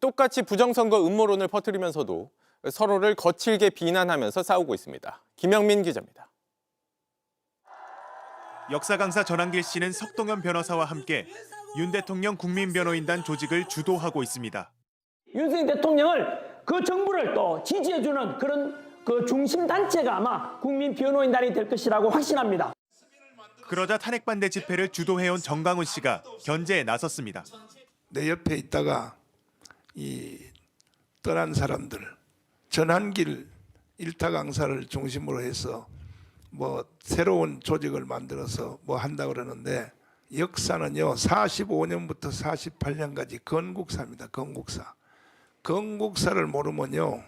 똑같이 부정선거 음모론을 퍼뜨리면서도 서로를 거칠게 비난하면서 싸우고 있습니다. 김영민 기자입니다. 역사 강사 전한길 씨는 석동현 변호사와 함께 윤 대통령 국민변호인단 조직을 주도하고 있습니다. 윤석열 대통령을 그 정부를 또 지지해주는 그런 그 중심 단체가 아마 국민변호인단이 될 것이라고 확신합니다. 그러자 탄핵 반대 집회를 주도해온 전광훈 씨가 견제에 나섰습니다. 내 옆에 있다가 이 떠난 사람들 전한길 일타 강사를 중심으로 해서 뭐 새로운 조직을 만들어서 뭐 한다 그러는데 역사는요 45년부터 48년까지 건국사입니다. 건국사. 건국사를 모르면요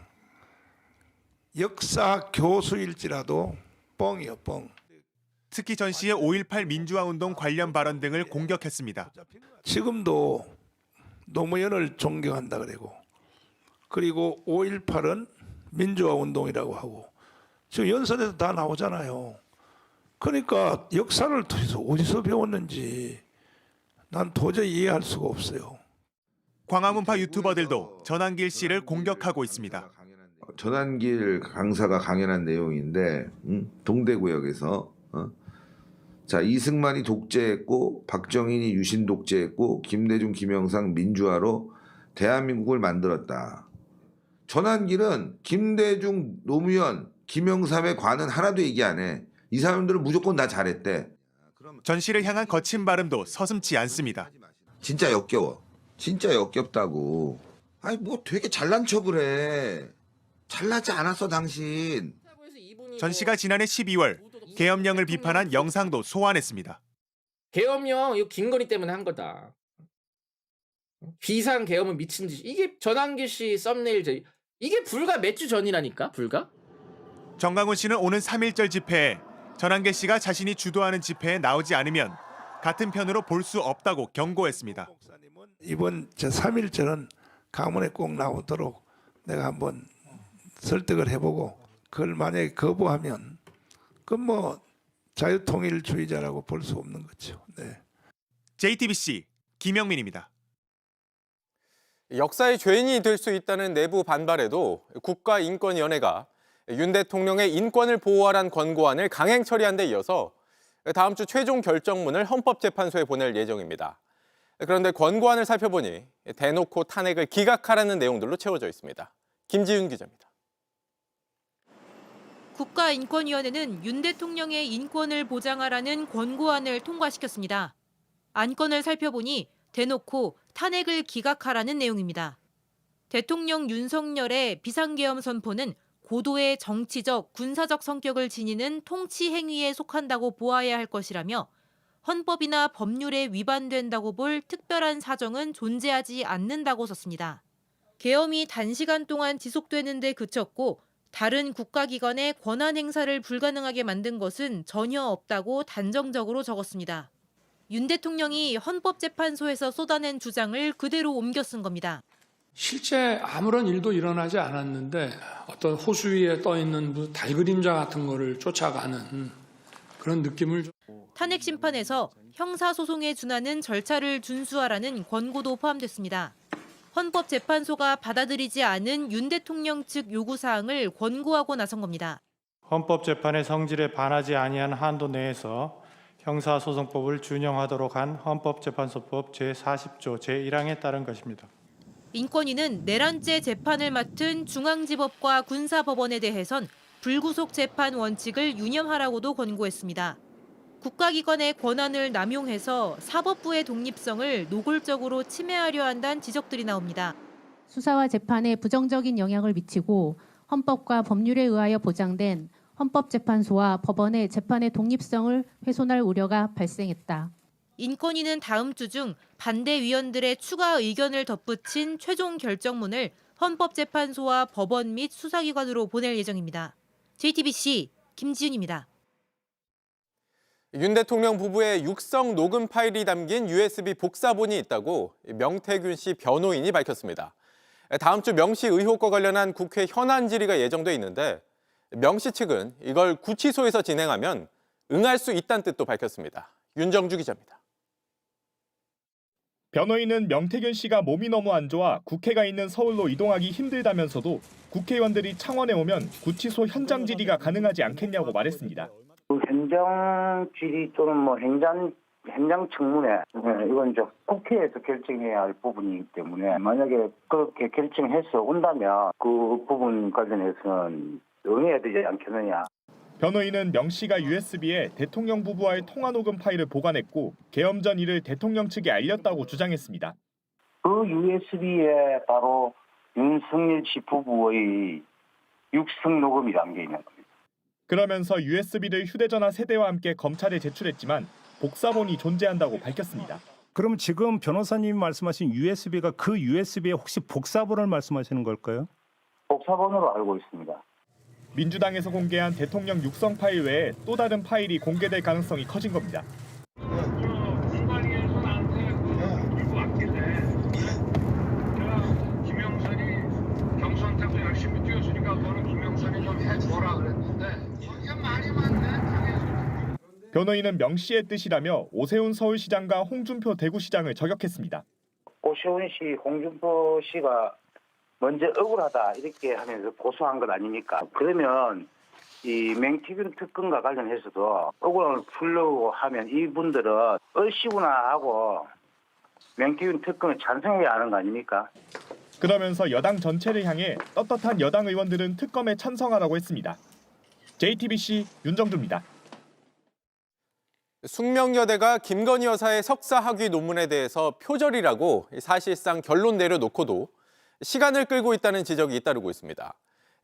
역사 교수일지라도 뻥이요 뻥. 특히 전 씨의 5.18 민주화운동 관련 발언 등을 공격했습니다. 지금도 노무현을 존경한다 그리고 5.18은 민주화운동이라고 하고 지금 연설에도 다 나오잖아요. 그러니까 역사를 통해서 어디서 배웠는지 난 도저히 이해할 수가 없어요. 광화문파 유튜버들도 전한길 씨를 공격하고 있습니다. 전한길 강사가 강연한 내용인데 동대구역에서 자 이승만이 독재했고 박정희이 유신 독재했고 김대중 김영삼 민주화로 대한민국을 만들었다. 전한길은 김대중 노무현 김영삼의 관은 하나도 얘기 안 해. 이 사람들은 무조건 다 잘했대. 전 씨를 향한 거친 발음도 서슴지 않습니다. 진짜 역겨워. 진짜 역겹다고. 아니 뭐 되게 잘난 척을 해. 잘나지 않았어 당신. 전 씨가 지난해 12월 계엄령을 비판한 영상도 소환했습니다. 계엄령 이거 김건희 때문에 한 거다. 비상 계엄은 미친 짓. 이게 전한길 씨 썸네일 이게 불과 몇 주 전이라니까. 불과. 전광훈 씨는 오는 3.1절 집회에 전한길 씨가 자신이 주도하는 집회에 나오지 않으면 같은 편으로 볼 수 없다고 경고했습니다. 이번 제 3.1절은 가문에 꼭 나오도록 내가 한번 설득을 해보고 그걸 만약에 거부하면 그건 뭐 자유통일주의자라고 볼 수 없는 거죠. 네. JTBC 김영민입니다. 역사의 죄인이 될 수 있다는 내부 반발에도 국가인권위원회가 윤 대통령의 인권을 보호하란 권고안을 강행 처리한 데 이어서 다음 주 최종 결정문을 헌법재판소에 보낼 예정입니다. 그런데 권고안을 살펴보니 대놓고 탄핵을 기각하라는 내용들로 채워져 있습니다. 김지윤 기자입니다. 국가인권위원회는 윤 대통령의 인권을 보장하라는 권고안을 통과시켰습니다. 안건을 살펴보니 대놓고 탄핵을 기각하라는 내용입니다. 대통령 윤석열의 비상계엄 선포는 고도의 정치적, 군사적 성격을 지니는 통치 행위에 속한다고 보아야 할 것이라며 헌법이나 법률에 위반된다고 볼 특별한 사정은 존재하지 않는다고 썼습니다. 계엄이 단시간 동안 지속되는 데 그쳤고 다른 국가기관의 권한 행사를 불가능하게 만든 것은 전혀 없다고 단정적으로 적었습니다. 윤 대통령이 헌법재판소에서 쏟아낸 주장을 그대로 옮겨 쓴 겁니다. 실제 아무런 일도 일어나지 않았는데 어떤 호수 위에 떠 있는 달 그림자 같은 거를 쫓아가는 그런 느낌을. 탄핵 심판에서 형사소송에 준하는 절차를 준수하라는 권고도 포함됐습니다. 헌법재판소가 받아들이지 않은 윤 대통령 측 요구사항을 권고하고 나선 겁니다. 헌법재판의 성질에 반하지 아니한 한도 내에서 형사소송법을 준용하도록 한 헌법재판소법 제40조 제1항에 따른 것입니다. 인권위는 내란죄 재판을 맡은 중앙지법과 군사법원에 대해선 불구속 재판 원칙을 유념하라고도 권고했습니다. 국가기관의 권한을 남용해서 사법부의 독립성을 노골적으로 침해하려 한다는 지적들이 나옵니다. 수사와 재판에 부정적인 영향을 미치고 헌법과 법률에 의하여 보장된 헌법재판소와 법원의 재판의 독립성을 훼손할 우려가 발생했다. 인권위는 다음 주 중 반대 위원들의 추가 의견을 덧붙인 최종 결정문을 헌법재판소와 법원 및 수사기관으로 보낼 예정입니다. JTBC 김지윤입니다. 윤 대통령 부부의 육성 녹음 파일이 담긴 USB 복사본이 있다고 명태균 씨 변호인이 밝혔습니다. 다음 주 명 씨 의혹과 관련한 국회 현안 질의가 예정돼 있는데 명 씨 측은 이걸 구치소에서 진행하면 응할 수 있다는 뜻도 밝혔습니다. 윤정주 기자입니다. 변호인은 명태균 씨가 몸이 너무 안 좋아 국회가 있는 서울로 이동하기 힘들다면서도 국회의원들이 창원에 오면 구치소 현장 질의가 가능하지 않겠냐고 말했습니다. 현장 질의 또는 현장 청문회 이건 이제 국회에서 결정해야 할 부분이기 때문에 만약에 그렇게 결정해서 온다면 그 부분 관련해서는 응해야 되지 않겠느냐. 변호인은 명 씨가 USB에 대통령 부부와의 통화 녹음 파일을 보관했고 계엄 전 이를 대통령 측에 알렸다고 주장했습니다. 그 USB에 바로 윤석열 씨 부부의 육성 녹음이 담겨 있는 겁니다. 그러면서 USB를 휴대전화 세대와 함께 검찰에 제출했지만 복사본이 존재한다고 밝혔습니다. 그럼 지금 변호사님이 말씀하신 USB가 그 USB에 혹시 복사본을 말씀하시는 걸까요? 복사본으로 알고 있습니다. 민주당에서 공개한 대통령 육성 파일 외에 또 다른 파일이 공개될 가능성이 커진 겁니다. 김영선이 경선때도 열심히 뛰었으니까 너는 김영선이 좀 해줘라 그랬는데 이게 말이 많네. 변호인은 명 씨의 뜻이라며 오세훈 서울시장과 홍준표 대구시장을 저격했습니다. 오세훈 씨, 홍준표 씨가 먼저 억울하다 이렇게 하면서 고소한 것 아닙니까? 그러면 이 명태균 특검과 관련해서도 억울함을 풀려고 하면 이분들은 얼씨구나 하고 명태균 특검에 찬성해야 하는 거 아닙니까? 그러면서 여당 전체를 향해 떳떳한 여당 의원들은 특검에 찬성하라고 했습니다. JTBC 윤정주입니다. 숙명여대가 김건희 여사의 석사 학위 논문에 대해서 표절이라고 사실상 결론 내려놓고도 시간을 끌고 있다는 지적이 잇따르고 있습니다.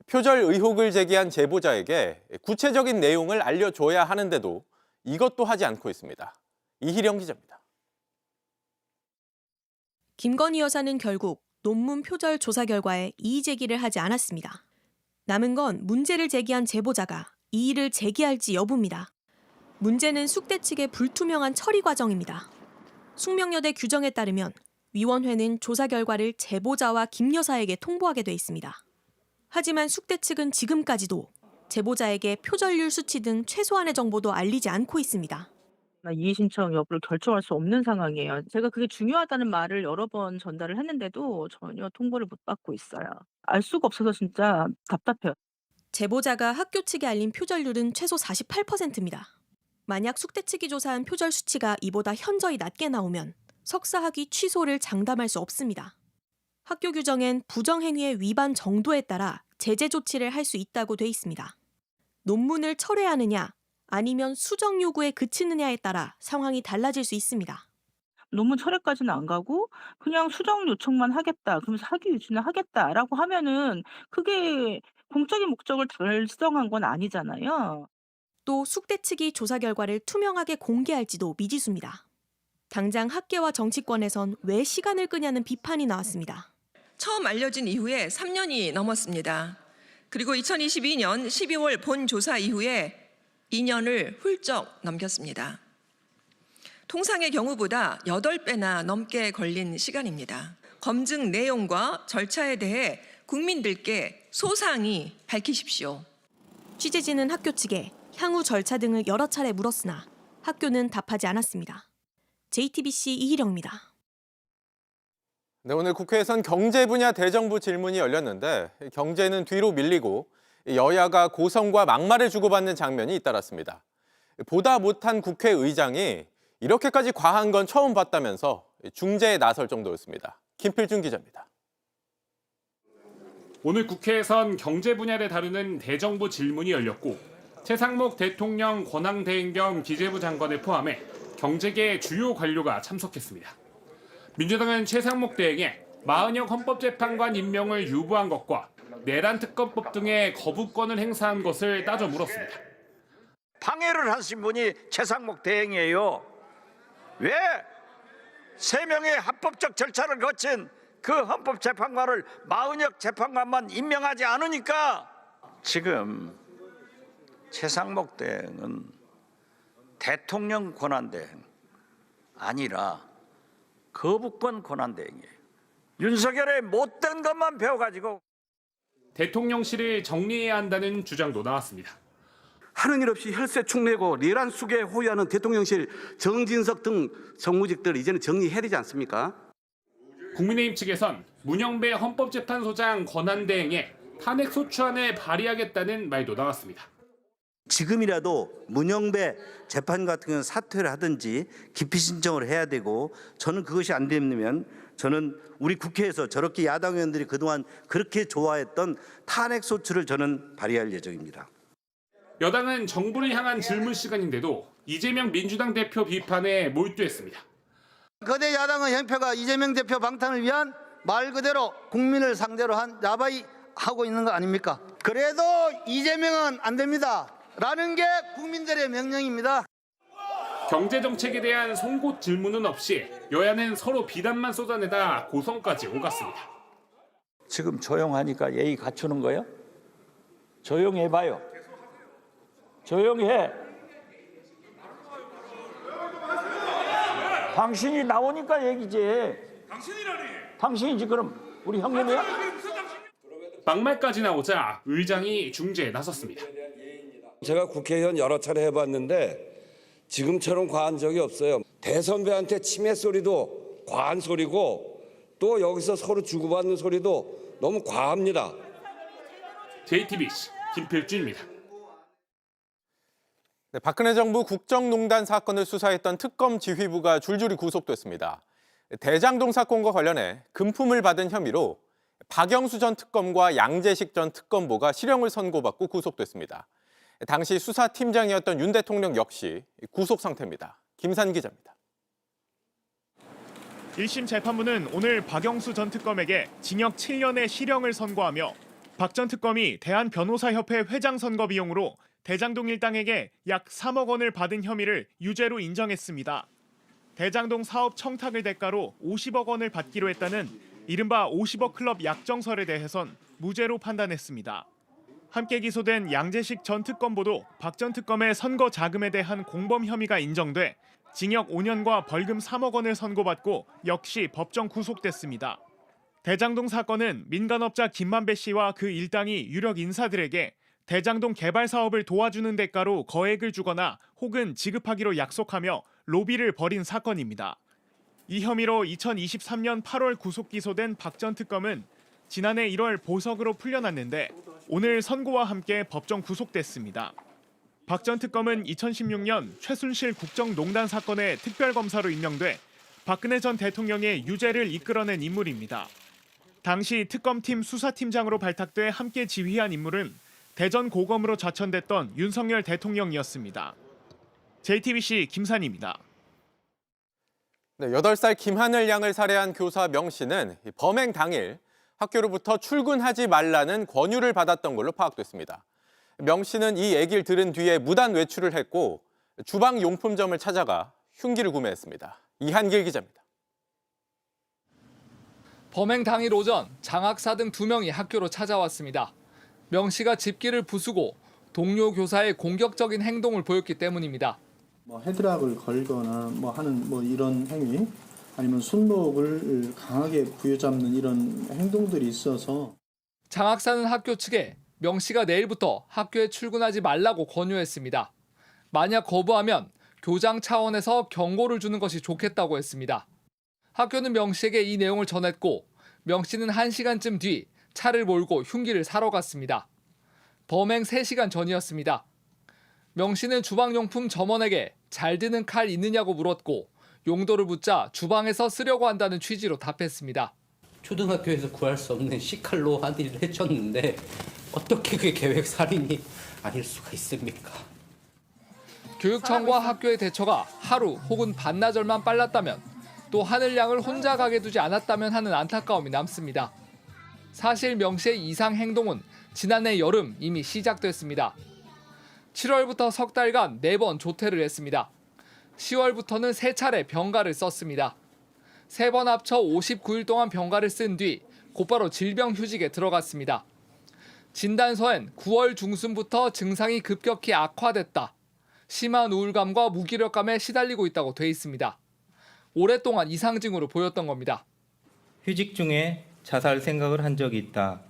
표절 의혹을 제기한 제보자에게 구체적인 내용을 알려줘야 하는데도 이것도 하지 않고 있습니다. 이희령 기자입니다. 김건희 여사는 결국 논문 표절 조사 결과에 이의 제기를 하지 않았습니다. 남은 건 문제를 제기한 제보자가 이의를 제기할지 여부입니다. 문제는 숙대 측의 불투명한 처리 과정입니다. 숙명여대 규정에 따르면 위원회는 조사 결과를 제보자와 김 여사에게 통보하게 돼 있습니다. 하지만 숙대 측은 지금까지도 제보자에게 표절률 수치 등 최소한의 정보도 알리지 않고 있습니다. 이의 신청 여부를 결정할 수 없는 상황이에요. 제가 그게 중요하다는 말을 여러 번 전달을 했는데도 전혀 통보를 못 받고 있어요. 알 수가 없어서 진짜 답답해요. 제보자가 학교 측에 알린 표절률은 최소 48%입니다. 만약 숙대 측이 조사한 표절 수치가 이보다 현저히 낮게 나오면 석사 학위 취소를 장담할 수 없습니다. 학교 규정엔 부정행위의 위반 정도에 따라 제재 조치를 할 수 있다고 돼 있습니다. 논문을 철회하느냐 아니면 수정 요구에 그치느냐에 따라 상황이 달라질 수 있습니다. 논문 철회까지는 안 가고 그냥 수정 요청만 하겠다. 그러면서 학위 유지는 하겠다라고 하면은 그게 공적인 목적을 달성한 건 아니잖아요. 또 숙대 측이 조사 결과를 투명하게 공개할지도 미지수입니다. 당장 학계와 정치권에선 왜 시간을 끄냐는 비판이 나왔습니다. 처음 알려진 이후에 3년이 넘었습니다. 그리고 2022년 12월 본 조사 이후에 2년을 훌쩍 넘겼습니다. 통상의 경우보다 8배나 넘게 걸린 시간입니다. 검증 내용과 절차에 대해 국민들께 소상히 밝히십시오. 취재진은 학교 측에 향후 절차 등을 여러 차례 물었으나 학교는 답하지 않았습니다. JTBC 이희령입니다. 네, 오늘 국회에선 경제 분야 대정부 질문이 열렸는데 경제는 뒤로 밀리고 여야가 고성과 막말을 주고받는 장면이 잇따랐습니다. 보다 못한 국회의장이 이렇게까지 과한 건 처음 봤다면서 중재에 나설 정도였습니다. 김필준 기자입니다. 오늘 국회에선 경제 분야를 다루는 대정부 질문이 열렸고 최상목 대통령 권한대행 겸 기재부 장관을 포함해 경제계 주요 관료가 참석했습니다. 민주당은 최상목 대행의 마은혁 헌법재판관 임명을 유보한 것과 내란 특검법 등의 거부권을 행사한 것을 따져 물었습니다. 방해를 하신 분이 최상목 대행이에요. 왜 3명의 합법적 절차를 거친 그 헌법재판관을 마은혁 재판관만 임명하지 않으니까 지금 최상목 대행은 대통령 권한대행 아니라 거부권 권한대행이에요. 윤석열의 못된 것만 배워가지고 대통령실을 정리해야 한다는 주장도 나왔습니다. 하는 일 없이 혈세 축내고 내란 수괴 호위하는 대통령실 정진석 등 정무직들 이제는 정리해야 되지 않습니까? 국민의힘 측에선 문영배 헌법재판소장 권한대행에 탄핵 소추안을 발의하겠다는 말도 나왔습니다. 지금이라도 문영배 재판 같은 경우는 사퇴를 하든지 기피 신청을 해야 되고 저는 그것이 안 되면 저는 우리 국회에서 저렇게 야당 의원들이 그동안 그렇게 좋아했던 탄핵 소추를 저는 발의할 예정입니다. 여당은 정부를 향한 질문 시간인데도 이재명 민주당 대표 비판에 몰두했습니다. 거대 야당의 형표가 이재명 대표 방탄을 위한 말 그대로 국민을 상대로 한 야바이 하고 있는 거 아닙니까? 그래도 이재명은 안 됩니다. 라는 게 국민들의 명령입니다. 경제정책에 대한 송곳 질문은 없이 여야는 서로 비난만 쏟아내다 고성까지 오갔습니다. 지금 조용하니까 예의 갖추는 거예요? 조용해봐요. 조용해. 당신이 나오니까 얘기지. 당신이라니. 당신이지 그럼 우리 형님이야? 막말까지 나오자 의장이 중재에 나섰습니다. 제가 국회의원 여러 차례 해봤는데 지금처럼 과한 적이 없어요. 대선배한테 치매 소리도 과한 소리고 또 여기서 서로 주고받는 소리도 너무 과합니다. JTBC 김필준입니다. 네, 박근혜 정부 국정농단 사건을 수사했던 특검 지휘부가 줄줄이 구속됐습니다. 대장동 사건과 관련해 금품을 받은 혐의로 박영수 전 특검과 양재식 전 특검보가 실형을 선고받고 구속됐습니다. 당시 수사팀장이었던 윤 대통령 역시 구속 상태입니다. 김산 기자입니다. 1심 재판부는 오늘 박영수 전 특검에게 징역 7년의 실형을 선고하며 박 전 특검이 대한변호사협회 회장 선거 비용으로 대장동 일당에게 약 3억 원을 받은 혐의를 유죄로 인정했습니다. 대장동 사업 청탁을 대가로 50억 원을 받기로 했다는 이른바 50억 클럽 약정설에 대해선 무죄로 판단했습니다. 함께 기소된 양재식 전 특검보도 박 전 특검의 선거 자금에 대한 공범 혐의가 인정돼 징역 5년과 벌금 3억 원을 선고받고 역시 법정 구속됐습니다. 대장동 사건은 민간업자 김만배 씨와 그 일당이 유력 인사들에게 대장동 개발 사업을 도와주는 대가로 거액을 주거나 혹은 지급하기로 약속하며 로비를 벌인 사건입니다. 이 혐의로 2023년 8월 구속 기소된 박 전 특검은 지난해 1월 보석으로 풀려났는데 오늘 선고와 함께 법정 구속됐습니다. 박 전 특검은 2016년 최순실 국정농단 사건의 특별검사로 임명돼 박근혜 전 대통령의 유죄를 이끌어낸 인물입니다. 당시 특검팀 수사팀장으로 발탁돼 함께 지휘한 인물은 대전 고검으로 좌천됐던 윤석열 대통령이었습니다. JTBC 김산희입니다. 네, 8살 김하늘 양을 살해한 교사 명 씨는 범행 당일 학교로부터 출근하지 말라는 권유를 받았던 걸로 파악됐습니다. 명 씨는 이 얘기를 들은 뒤에 무단 외출을 했고 주방 용품점을 찾아가 흉기를 구매했습니다. 이한길 기자입니다. 범행 당일 오전 장학사 등 2명이 학교로 찾아왔습니다. 명 씨가 집기를 부수고 동료 교사의 공격적인 행동을 보였기 때문입니다. 헤드락을 걸거나 하는 이런 행위 아니면 손목을 강하게 부여잡는 이런 행동들이 있어서 장학사는 학교 측에 명 씨가 내일부터 학교에 출근하지 말라고 권유했습니다. 만약 거부하면 교장 차원에서 경고를 주는 것이 좋겠다고 했습니다. 학교는 명 씨에게 이 내용을 전했고 명 씨는 1시간쯤 뒤 차를 몰고 흉기를 사러 갔습니다. 범행 3시간 전이었습니다. 명 씨는 주방용품 점원에게 잘 드는 칼 있느냐고 물었고 용도를 묻자 주방에서 쓰려고 한다는 취지로 답했습니다. 초등학교에서 구할 수 없는 C칼로 한 일을 해쳤는데 어떻게 그게 계획 살인이 아닐 수가 있습니까? 교육청과 학교의 대처가 하루 혹은 반나절만 빨랐다면 또 하늘 양을 혼자 가게 두지 않았다면 하는 안타까움이 남습니다. 사실 명 씨의 이상 행동은 지난해 여름 이미 시작됐습니다. 7월부터 석 달간 4번 조퇴를 했습니다. 10월부터는 3차례 병가를 썼습니다. 3번 합쳐 59일 동안 병가를 쓴 뒤 곧바로 질병휴직에 들어갔습니다. 진단서엔 9월 중순부터 증상이 급격히 악화됐다. 심한 우울감과 무기력감에 시달리고 있다고 돼 있습니다. 오랫동안 이상징후를 보였던 겁니다. 휴직 중에 자살 생각을 한 적이 있다.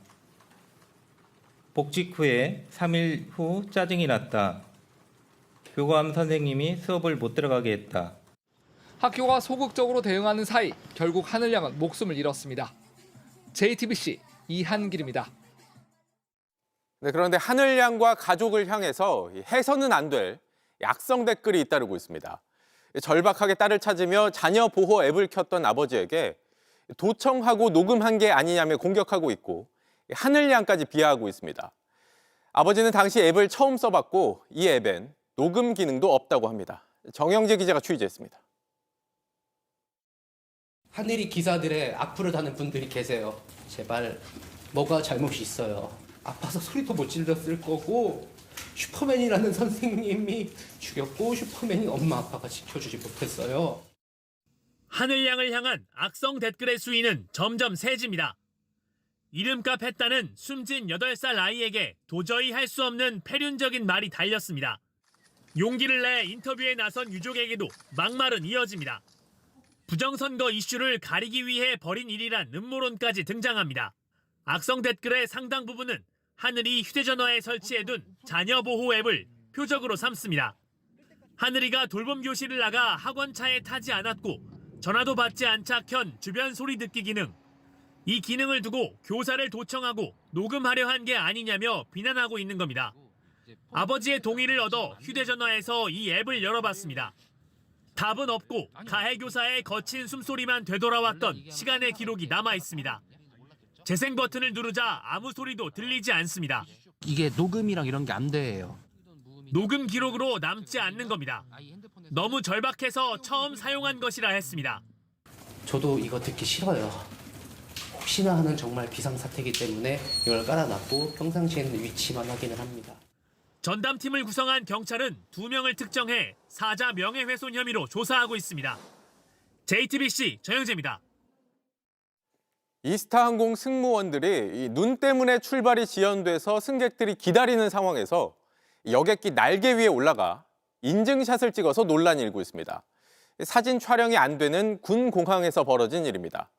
복직 후에 3일 후 짜증이 났다. 교감 선생님이 수업을 못 들어가게 했다. 학교가 소극적으로 대응하는 사이 결국 하늘 양은 목숨을 잃었습니다. JTBC 이한길입니다. 네, 그런데 하늘 양과 가족을 향해서 해서는 안 될 약성 댓글이 잇따르고 있습니다. 절박하게 딸을 찾으며 자녀 보호 앱을 켰던 아버지에게 도청하고 녹음한 게 아니냐며 공격하고 있고 하늘 양까지 비하하고 있습니다. 아버지는 당시 앱을 처음 써봤고 이 앱엔 녹음 기능도 없다고 합니다. 정영재 기자가 취재했습니다. 하늘이 기사들의 악플을 다는 분들이 계세요. 제발 뭐가 잘못이 있어요. 아파서 소리도 못 질렀을 거고 슈퍼맨이라는 선생님이 죽였고 슈퍼맨인 엄마 아빠가 지켜주지 못했어요. 하늘 양을 향한 악성 댓글의 수위는 점점 세집니다. 이름값 했다는 숨진 8살 아이에게 도저히 할 수 없는 패륜적인 말이 달렸습니다. 용기를 내 인터뷰에 나선 유족에게도 막말은 이어집니다. 부정선거 이슈를 가리기 위해 벌인 일이란 음모론까지 등장합니다. 악성 댓글의 상당 부분은 하늘이 휴대전화에 설치해둔 자녀 보호 앱을 표적으로 삼습니다. 하늘이가 돌봄 교실을 나가 학원차에 타지 않았고 전화도 받지 않자 켠 주변 소리 듣기 기능. 이 기능을 두고 교사를 도청하고 녹음하려 한 게 아니냐며 비난하고 있는 겁니다. 아버지의 동의를 얻어 휴대전화에서 이 앱을 열어봤습니다. 답은 없고 가해 교사의 거친 숨소리만 되돌아왔던 시간의 기록이 남아 있습니다. 재생 버튼을 누르자 아무 소리도 들리지 않습니다. 이게 녹음이랑 이런 게 안 돼요. 녹음 기록으로 남지 않는 겁니다. 너무 절박해서 처음 사용한 것이라 했습니다. 저도 이거 듣기 싫어요. 혹시나 하는 정말 비상사태이기 때문에 이걸 깔아놨고 평상시에는 위치만 확인을 합니다. 전담팀을 구성한 경찰은 2명을 특정해 사자 명예훼손 혐의로 조사하고 있습니다. JTBC 정영재입니다. 이스타항공 승무원들이 눈 때문에 출발이 지연돼서 승객들이 기다리는 상황에서 여객기 날개 위에 올라가 인증샷을 찍어서 논란이 일고 있습니다. 사진 촬영이 안 되는 군 공항에서 벌어진 일입니다.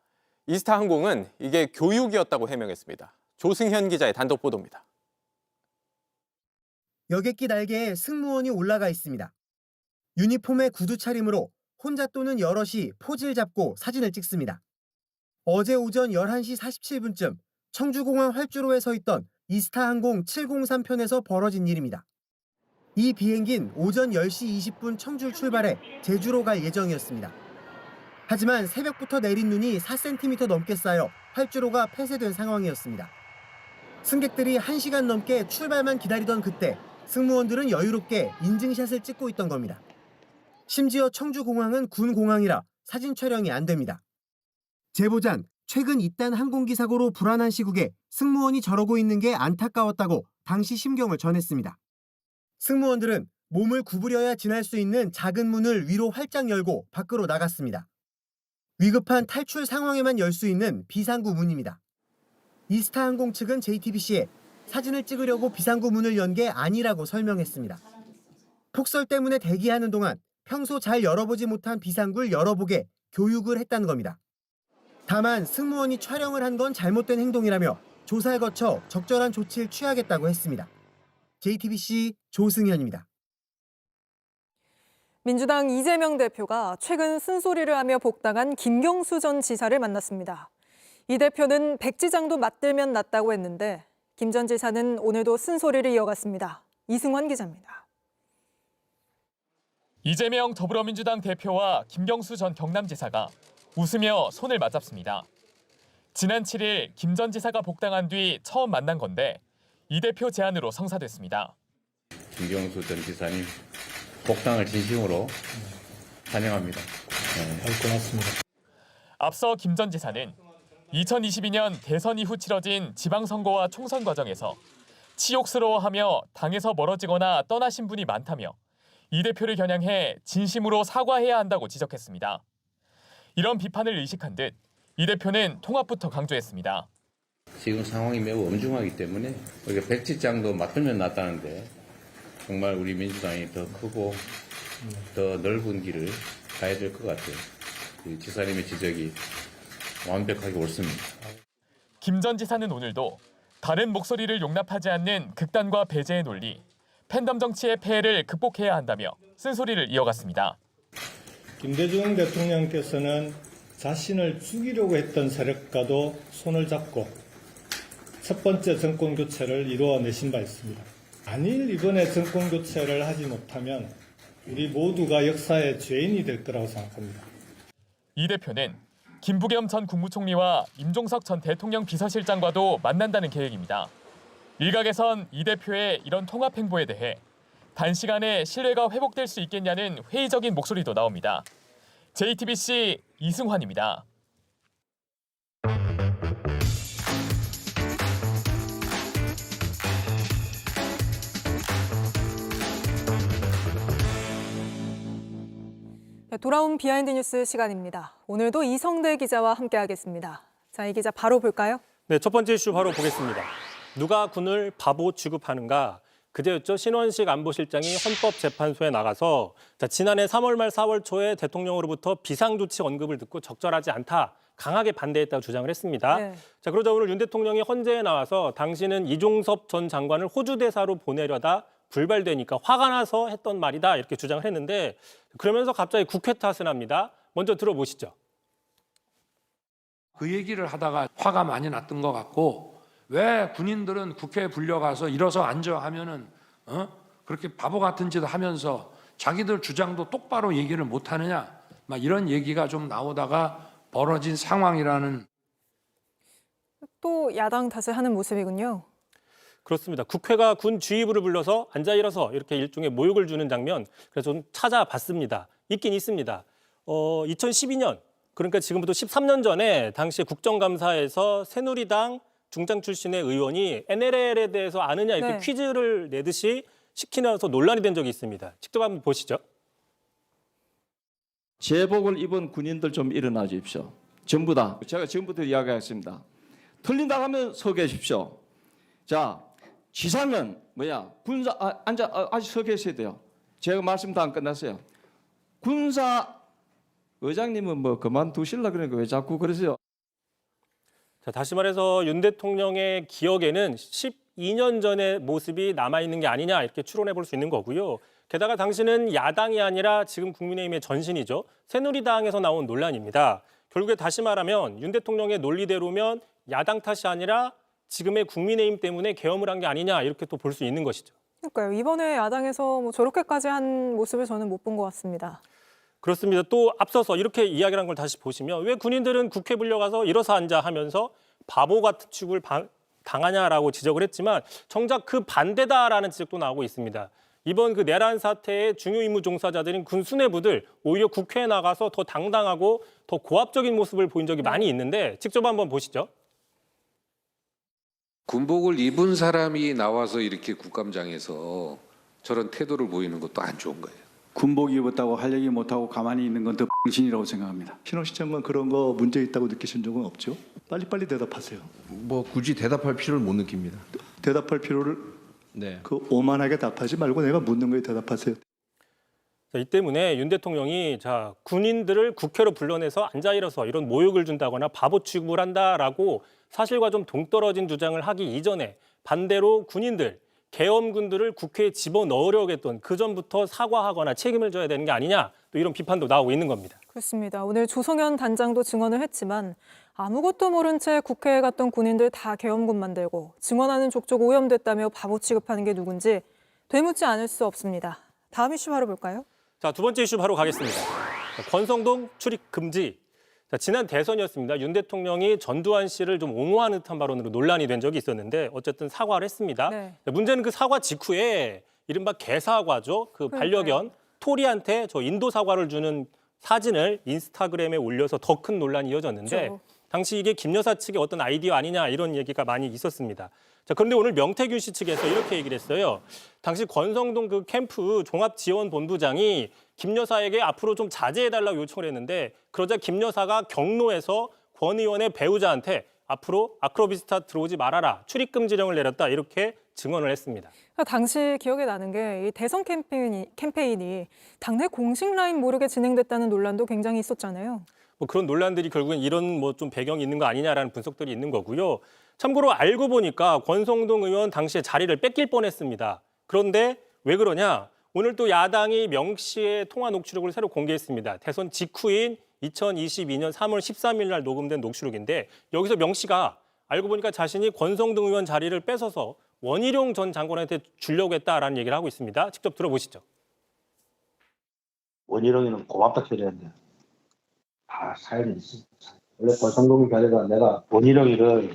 이스타항공은 이게 교육이었다고 해명했습니다. 조승현 기자의 단독 보도입니다. 여객기 날개에 승무원이 올라가 있습니다. 유니폼에 구두 차림으로 혼자 또는 여럿이 포즈를 잡고 사진을 찍습니다. 어제 오전 11시 47분쯤 청주공항 활주로에 서 있던 이스타항공 703편에서 벌어진 일입니다. 이 비행기는 오전 10시 20분 청주를 출발해 제주로 갈 예정이었습니다. 하지만 새벽부터 내린 눈이 4cm 넘게 쌓여 활주로가 폐쇄된 상황이었습니다. 승객들이 1시간 넘게 출발만 기다리던 그때 승무원들은 여유롭게 인증샷을 찍고 있던 겁니다. 심지어 청주공항은 군공항이라 사진 촬영이 안 됩니다. 제보자는 최근 잇단 항공기 사고로 불안한 시국에 승무원이 저러고 있는 게 안타까웠다고 당시 심경을 전했습니다. 승무원들은 몸을 구부려야 지날 수 있는 작은 문을 위로 활짝 열고 밖으로 나갔습니다. 위급한 탈출 상황에만 열 수 있는 비상구 문입니다. 이스타항공 측은 JTBC에 사진을 찍으려고 비상구 문을 연 게 아니라고 설명했습니다. 폭설 때문에 대기하는 동안 평소 잘 열어보지 못한 비상구를 열어보게 교육을 했다는 겁니다. 다만 승무원이 촬영을 한 건 잘못된 행동이라며 조사를 거쳐 적절한 조치를 취하겠다고 했습니다. JTBC 조승현입니다. 민주당 이재명 대표가 최근 쓴소리를 하며 복당한 김경수 전 지사를 만났습니다. 이 대표는 백지장도 맞들면 낫다고 했는데 김 전 지사는 오늘도 쓴소리를 이어갔습니다. 이승환 기자입니다. 이재명 더불어민주당 대표와 김경수 전 경남지사가 웃으며 손을 맞잡습니다. 지난 7일 김 전 지사가 복당한 뒤 처음 만난 건데 이 대표 제안으로 성사됐습니다. 김경수 전 지사님 복당을 진심으로 환영합니다. 고맙습니다. 앞서 김 전 지사는 2022년 대선 이후 치러진 지방선거와 총선 과정에서 치욕스러워하며 당에서 멀어지거나 떠나신 분이 많다며 이 대표를 겨냥해 진심으로 사과해야 한다고 지적했습니다. 이런 비판을 의식한 듯 이 대표는 통합부터 강조했습니다. 지금 상황이 매우 엄중하기 때문에 우리가 백지장도 맞들면 낫다는데 정말 우리 민주당이 더 크고 더 넓은 길을 가야 될 것 같아요. 지사님의 지적이 완벽하게 옳습니다. 김 전 지사는 오늘도 다른 목소리를 용납하지 않는 극단과 배제의 논리, 팬덤 정치의 폐해를 극복해야 한다며 쓴소리를 이어갔습니다. 김대중 대통령께서는 자신을 죽이려고 했던 세력과도 손을 잡고 첫 번째 정권 교체를 이루어내신 바 있습니다. 만일 이번에 정권 교체를 하지 못하면 우리 모두가 역사의 죄인이 될 거라고 생각합니다. 이 대표는 김부겸 전 국무총리와 임종석 전 대통령 비서실장과도 만난다는 계획입니다. 일각에선 이 대표의 이런 통합 행보에 대해 단시간에 신뢰가 회복될 수 있겠냐는 회의적인 목소리도 나옵니다. JTBC 이승환입니다. 돌아온 비하인드 뉴스 시간입니다. 오늘도 이성대 기자와 함께하겠습니다. 자, 이 기자 바로 볼까요? 네, 첫 번째 이슈 바로 보겠습니다. 누가 군을 바보 취급하는가? 그제였죠. 신원식 안보실장이 헌법재판소에 나가서 지난해 3월 말 4월 초에 대통령으로부터 비상조치 언급을 듣고 적절하지 않다, 강하게 반대했다고 주장을 했습니다. 네. 자, 그러자 오늘 윤 대통령이 헌재에 나와서 당신은 이종섭 전 장관을 호주 대사로 보내려다 불발되니까 화가 나서 했던 말이다, 이렇게 주장을 했는데 그러면서 갑자기 국회 탓을 합니다. 먼저 들어보시죠. 그 얘기를 하다가 화가 많이 났던 것 같고, 왜 군인들은 국회에 불려가서 일어서 앉아 하면은 그렇게 바보 같은 짓을 하면서 자기들 주장도 똑바로 얘기를 못 하느냐, 막 이런 얘기가 좀 나오다가 벌어진 상황이라는. 또 야당 탓을 하는 모습이군요. 그렇습니다. 국회가 군 지휘부를 불러서 앉아 일어서 이렇게 일종의 모욕을 주는 장면, 그래서 좀 찾아봤습니다. 있긴 있습니다. 2012년, 그러니까 지금부터 13년 전에 당시 국정감사에서 새누리당 중장 출신의 의원이 NLL에 대해서 아느냐 이렇게 퀴즈를 내듯이 시키면서 논란이 된 적이 있습니다. 직접 한번 보시죠. 제복을 입은 군인들 좀 일어나 주십시오. 전부 다. 제가 지금부터 이야기하겠습니다. 틀린다 하면 서 계십시오. 자, 지상은 뭐야? 군사 아직 서 계셔야 돼요. 제가 말씀 다 안 끝났어요. 군사 의장님은 뭐 그만두실라 그러니까 왜 자꾸 그러세요? 자, 다시 말해서 윤 대통령의 기억에는 12년 전의 모습이 남아있는 게 아니냐 이렇게 추론해 볼 수 있는 거고요. 게다가 당시는 야당이 아니라 지금 국민의힘의 전신이죠. 새누리당에서 나온 논란입니다. 결국에 다시 말하면 윤 대통령의 논리대로면 야당 탓이 아니라 지금의 국민의힘 때문에 계엄을 한 게 아니냐 이렇게 또 볼 수 있는 것이죠. 그러니까요. 이번에 야당에서 뭐 저렇게까지 한 모습을 저는 못 본 것 같습니다. 그렇습니다. 또 앞서서 이렇게 이야기를 한 걸 다시 보시면 왜 군인들은 국회 불려가서 일어서 앉아 하면서 바보 같은 취급을 당하냐라고 지적을 했지만 정작 그 반대다라는 지적도 나오고 있습니다. 이번 그 내란 사태의 중요 임무 종사자들인 군 수뇌부들 오히려 국회에 나가서 더 당당하고 더 고압적인 모습을 보인 적이 많이 있는데 직접 한번 보시죠. 군복을 입은 사람이 나와서 이렇게 국감장에서 저런 태도를 보이는 것도 안 좋은 거예요. 군복 입었다고 할 얘기 못하고 가만히 있는 건 더 병신이라고 생각합니다. 신원식 장관 그런 거 문제 있다고 느끼신 적은 없죠? 빨리빨리 대답하세요. 뭐 굳이 대답할 필요를 못 느낍니다. 대답할 필요를 그 오만하게 답하지 말고 내가 묻는 거에 대답하세요. 자, 이 때문에 윤 대통령이 군인들을 국회로 불러내서 앉아 일어서 이런 모욕을 준다거나 바보 취급을 한다라고 사실과 좀 동떨어진 주장을 하기 이전에 반대로 군인들, 계엄군들을 국회에 집어넣으려고 했던 그 전부터 사과하거나 책임을 져야 되는 게 아니냐 또 이런 비판도 나오고 있는 겁니다. 그렇습니다. 오늘 조성현 단장도 증언을 했지만 아무것도 모른 채 국회에 갔던 군인들 다 계엄군 만들고 증언하는 족족 오염됐다며 바보 취급하는 게 누군지 되묻지 않을 수 없습니다. 다음 이슈 바로 볼까요? 자, 두 번째 이슈 바로 가겠습니다. 권성동 출입 금지. 자, 지난 대선이었습니다. 윤 대통령이 전두환 씨를 좀 옹호하는 듯한 발언으로 논란이 된 적이 있었는데 어쨌든 사과를 했습니다. 네. 문제는 그 사과 직후에 이른바 개사과죠. 그 반려견 토리한테 저 인도 사과를 주는 사진을 인스타그램에 올려서 더 큰 논란이 이어졌는데 그렇죠. 당시 이게 김 여사 측의 어떤 아이디어 아니냐 이런 얘기가 많이 있었습니다. 자, 그런데 오늘 명태균 씨 측에서 이렇게 얘기를 했어요. 당시 권성동 그 캠프 종합지원본부장이 김 여사에게 앞으로 좀 자제해달라고 요청을 했는데 그러자 김 여사가 경로에서 권 의원의 배우자한테 앞으로 아크로비스타 들어오지 말아라. 출입금지령을 내렸다. 이렇게 증언을 했습니다. 당시 기억에 나는 게 이 대선 캠페인이 당내 공식 라인 모르게 진행됐다는 논란도 굉장히 있었잖아요. 뭐 그런 논란들이 결국엔 이런 뭐 좀 배경이 있는 거 아니냐라는 분석들이 있는 거고요. 참고로 알고 보니까 권성동 의원 당시에 자리를 뺏길 뻔했습니다. 그런데 왜 그러냐? 오늘 또 야당이 명 씨의 통화 녹취록을 새로 공개했습니다. 대선 직후인 2022년 3월 13일 날 녹음된 녹취록인데 여기서 명 씨가 알고 보니까 자신이 권성동 의원 자리를 뺏어서 원희룡 전 장관한테 주려고 했다라는 얘기를 하고 있습니다. 직접 들어보시죠. 원희룡이는 고맙다 소리했는데 사연이 있어. 원래 권성동이 아니라 내가 원희룡이를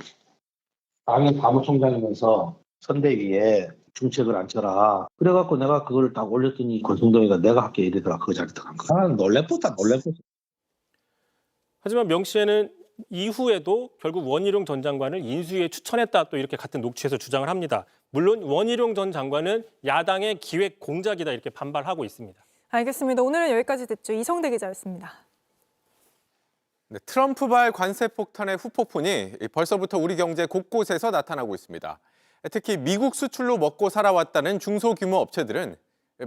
당연 사무총장이면서 선대위에 중책을 앉혀라. 그래갖고 내가 그걸 다 올렸더니 권성동이가 내가 할게 이러더라. 그 자리 들어간 거야. 나는 놀래보다. 하지만 명 씨는 이후에도 결국 원희룡 전 장관을 인수위에 추천했다 또 이렇게 같은 녹취에서 주장을 합니다. 물론 원희룡 전 장관은 야당의 기획 공작이다 이렇게 반발하고 있습니다. 알겠습니다. 오늘은 여기까지 듣죠. 이성대 기자였습니다. 네, 트럼프발 관세 폭탄의 후폭풍이 벌써부터 우리 경제 곳곳에서 나타나고 있습니다. 특히 미국 수출로 먹고 살아왔다는 중소규모 업체들은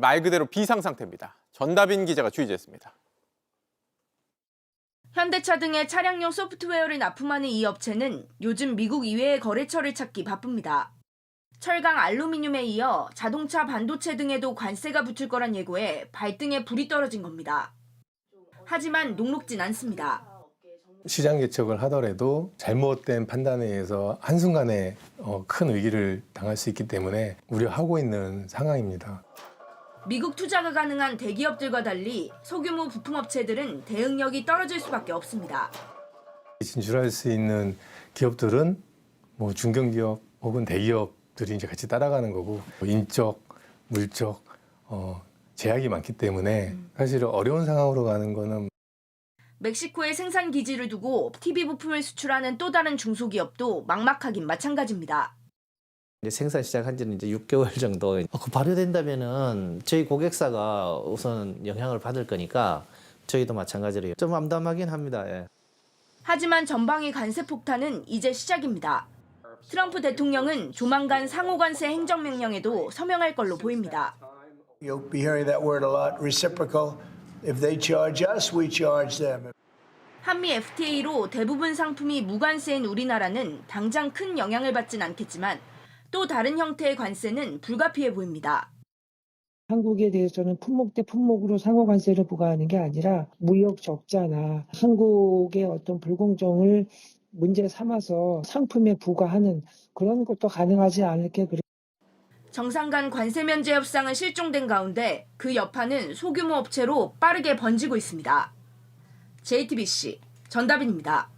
말 그대로 비상 상태입니다. 전다빈 기자가 취재했습니다. 현대차 등의 차량용 소프트웨어를 납품하는 이 업체는 요즘 미국 이외의 거래처를 찾기 바쁩니다. 철강, 알루미늄에 이어 자동차, 반도체 등에도 관세가 붙을 거란 예고에 발등에 불이 떨어진 겁니다. 하지만 녹록진 않습니다. 시장 개척을 하더라도 잘못된 판단에 의해서 한순간에 큰 위기를 당할 수 있기 때문에 우려하고 있는 상황입니다. 미국 투자가 가능한 대기업들과 달리 소규모 부품업체들은 대응력이 떨어질 수밖에 없습니다. 진출할 수 있는 기업들은 뭐 중견기업 혹은 대기업들이 이제 같이 따라가는 거고 인적, 물적 제약이 많기 때문에 사실 어려운 상황으로 가는 거는 멕시코에 생산 기지를 두고 TV 부품을 수출하는 또 다른 중소기업도 막막하긴 마찬가지입니다. 이제 생산 시작한 지는 이제 6개월 정도 발효된다면은 저희 고객사가 우선 영향을 받을 거니까 저희도 마찬가지로 좀 암담하긴 합니다. 예. 하지만 전방의 관세 폭탄은 이제 시작입니다. 트럼프 대통령은 조만간 상호관세 행정명령에도 서명할 걸로 보입니다. You'll be hearing that word a lot, reciprocal. If they charge us, we charge them. 한미 FTA로 대부분 상품이 무관세인 우리나라는 당장 큰 영향을 받진 않겠지만 또 다른 형태의 관세는 불가피해 보입니다. 한국에 대해서는 품목 대 품목으로 상호 관세를 부과하는 게 아니라 무역 적자나 한국의 어떤 불공정을 문제 삼아서 상품에 부과하는 그런 것도 가능하지 않을까. 정상 간 관세 면제 협상은 실종된 가운데 그 여파는 소규모 업체로 빠르게 번지고 있습니다. JTBC 전다빈입니다.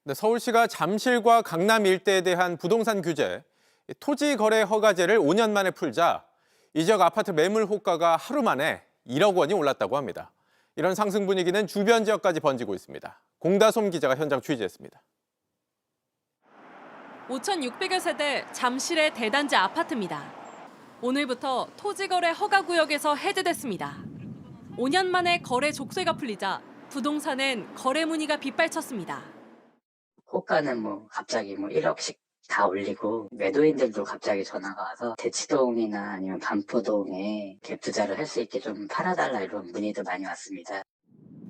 네, 서울시가 잠실과 강남 일대에 대한 부동산 규제, 토지 거래 허가제를 5년 만에 풀자 이 지역 아파트 매물 호가가 하루 만에 1억 원이 올랐다고 합니다. 이런 상승 분위기는 주변 지역까지 번지고 있습니다. 공다솜 기자가 현장 취재했습니다. 5,600여 세대 잠실의 대단지 아파트입니다. 오늘부터 토지거래 허가구역에서 해제됐습니다. 5년 만에 거래 족쇄가 풀리자 부동산엔 거래 문의가 빗발쳤습니다. 호가는 갑자기 1억씩 다 올리고 매도인들도 갑자기 전화가 와서 대치동이나 아니면 반포동에 갭 투자를 할 수 있게 좀 팔아달라 이런 문의도 많이 왔습니다.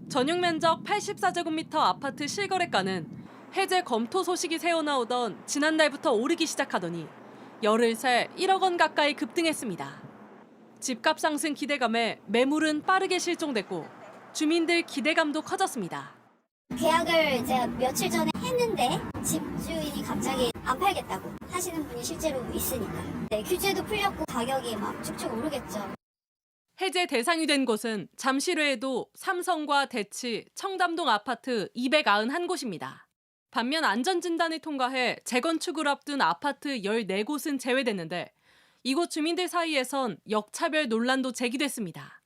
전용 면적 84제곱미터 아파트 실거래가는 해제 검토 소식이 새어나오던 지난달부터 오르기 시작하더니 열흘 새 1억 원 가까이 급등했습니다. 집값 상승 기대감에 매물은 빠르게 실종됐고 주민들 기대감도 커졌습니다. 계약을 제가 며칠 전에 했는데 집주인이 갑자기 안 팔겠다고 하시는 분이 실제로 있으니까. 네, 규제도 풀렸고 가격이 쭉쭉 오르겠죠. 해제 대상이 된 곳은 잠실 외에도 삼성과 대치, 청담동 아파트 291곳입니다. 반면 안전진단을 통과해 재건축을 앞둔 아파트 14곳은 제외됐는데 이곳 주민들 사이에선 역차별 논란도 제기됐습니다.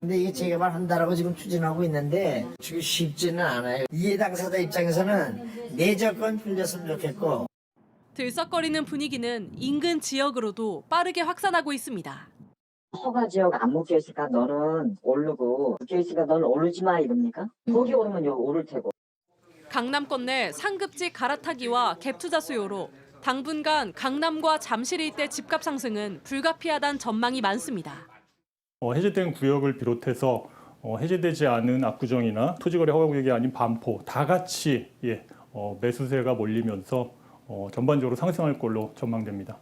근데 이게 재개발한다라고 지금 추진하고 있는데 지금 쉽지는 않아요. 이해 당사자 입장에서는 내적건 풀렸으면 좋겠고. 들썩거리는 분위기는 인근 지역으로도 빠르게 확산하고 있습니다. 허가 지역 안 묶여 있으니까 너는 오르고 묶여 있으니까 너는 오르지 마 이럽니까? 거기 오르면 여기 오를 테고. 강남권 내 상급지 갈아타기와 갭 투자 수요로 당분간 강남과 잠실 일대 집값 상승은 불가피하다는 전망이 많습니다. 해제된 구역을 비롯해서 해제되지 않은 압구정이나 토지거래 허가구역이 아닌 반포 다 같이 매수세가 몰리면서 전반적으로 상승할 걸로 전망됩니다.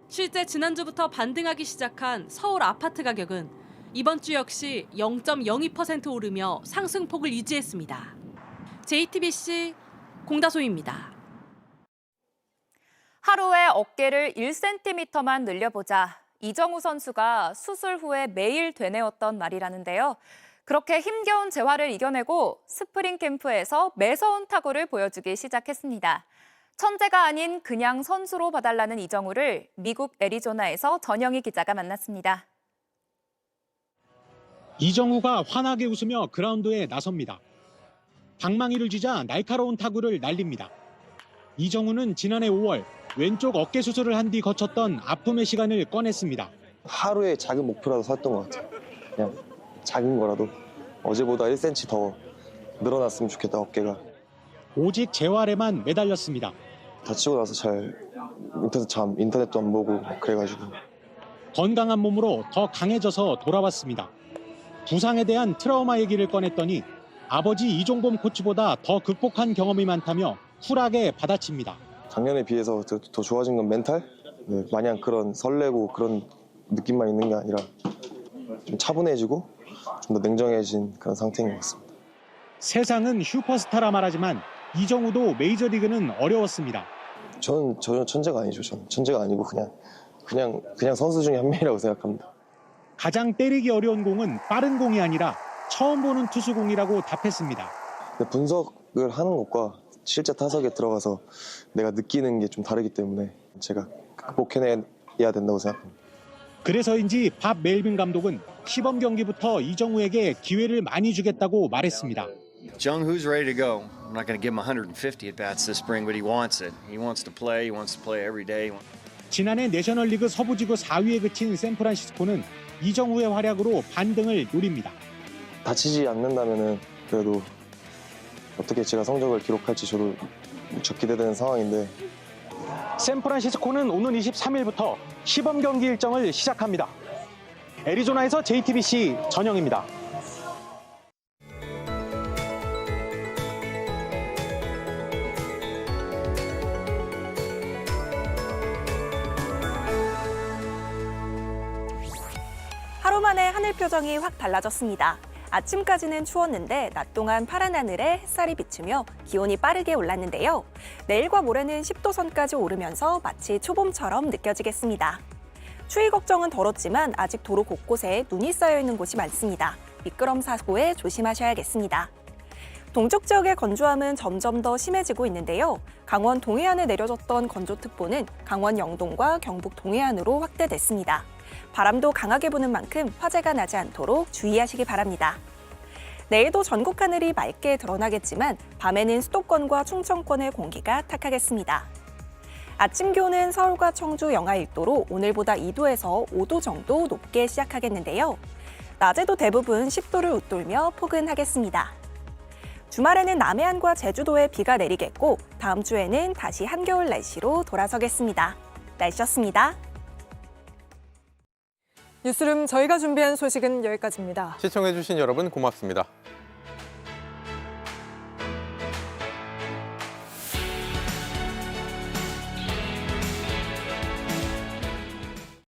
실제 지난주부터 반등하기 시작한 서울 아파트 가격은 이번 주 역시 0.02% 오르며 상승폭을 유지했습니다. JTBC 공다솜입니다. 하루에 어깨를 1cm만 늘려보자. 이정우 선수가 수술 후에 매일 되뇌었던 말이라는데요. 그렇게 힘겨운 재활을 이겨내고 스프링 캠프에서 매서운 타구를 보여주기 시작했습니다. 천재가 아닌 그냥 선수로 봐달라는 이정우를 미국 애리조나에서 전영희 기자가 만났습니다. 이정우가 환하게 웃으며 그라운드에 나섭니다. 방망이를 쥐자 날카로운 타구를 날립니다. 이정우는 지난해 5월 왼쪽 어깨 수술을 한 뒤 거쳤던 아픔의 시간을 꺼냈습니다. 하루에 작은 목표라도 샀던 것 같아요. 그냥 작은 거라도 어제보다 1cm 더 늘어났으면 좋겠다, 어깨가. 오직 재활에만 매달렸습니다. 다치고 나서 잘 인터넷도 안 보고 그래가지고. 건강한 몸으로 더 강해져서 돌아왔습니다. 부상에 대한 트라우마 얘기를 꺼냈더니 아버지 이종범 코치보다 더 극복한 경험이 많다며 쿨하게 받아칩니다. 작년에 비해서 더 좋아진 건 멘탈? 네, 마냥 그런 설레고 그런 느낌만 있는 게 아니라 좀 차분해지고 좀 더 냉정해진 그런 상태인 것 같습니다. 세상은 슈퍼스타라 말하지만 이정우도 메이저리그는 어려웠습니다. 저는 전혀 천재가 아니죠. 저는 천재가 아니고 그냥 선수 중에 한 명이라고 생각합니다. 가장 때리기 어려운 공은 빠른 공이 아니라 처음 보는 투수 공이라고 답했습니다. 분석을 하는 것과 실제 타석에 들어가서 내가 느끼는 게 좀 다르기 때문에 제가 극복해내야 된다고 생각합니다. 그래서인지 밥 멜빈 감독은 시범 경기부터 이정우에게 기회를 많이 주겠다고 말했습니다. Jung-hoo's ready to go. I'm not going to give him 150 at-bats this spring, but he wants it. He wants to play. He wants to play every day. 지난해 내셔널리그 서부지구 4위에 그친 샌프란시스코는 이정우의 활약으로 반등을 노립니다. 다치지 않는다면은 그래도 어떻게 제가 성적을 기록할지 저도 무척 기대되는 상황인데. 샌프란시스코는 오는 23일부터 시범 경기 일정을 시작합니다. 애리조나에서 JTBC 전영입니다. 하늘 표정이 확 달라졌습니다. 아침까지는 추웠는데 낮 동안 파란 하늘에 햇살이 비추며 기온이 빠르게 올랐는데요. 내일과 모레는 10도 선까지 오르면서 마치 초봄처럼 느껴지겠습니다. 추위 걱정은 덜었지만 아직 도로 곳곳에 눈이 쌓여 있는 곳이 많습니다. 미끄럼 사고에 조심하셔야겠습니다. 동쪽 지역의 건조함은 점점 더 심해지고 있는데요. 강원 동해안에 내려졌던 건조특보는 강원 영동과 경북 동해안으로 확대됐습니다. 바람도 강하게 부는 만큼 화재가 나지 않도록 주의하시기 바랍니다. 내일도 전국 하늘이 맑게 드러나겠지만 밤에는 수도권과 충청권의 공기가 탁하겠습니다. 아침 기온은 서울과 청주 영하 1도로 오늘보다 2도에서 5도 정도 높게 시작하겠는데요. 낮에도 대부분 10도를 웃돌며 포근하겠습니다. 주말에는 남해안과 제주도에 비가 내리겠고 다음 주에는 다시 한겨울 날씨로 돌아서겠습니다. 날씨였습니다. 뉴스룸 저희가 준비한 소식은 여기까지입니다. 시청해주신 여러분 고맙습니다.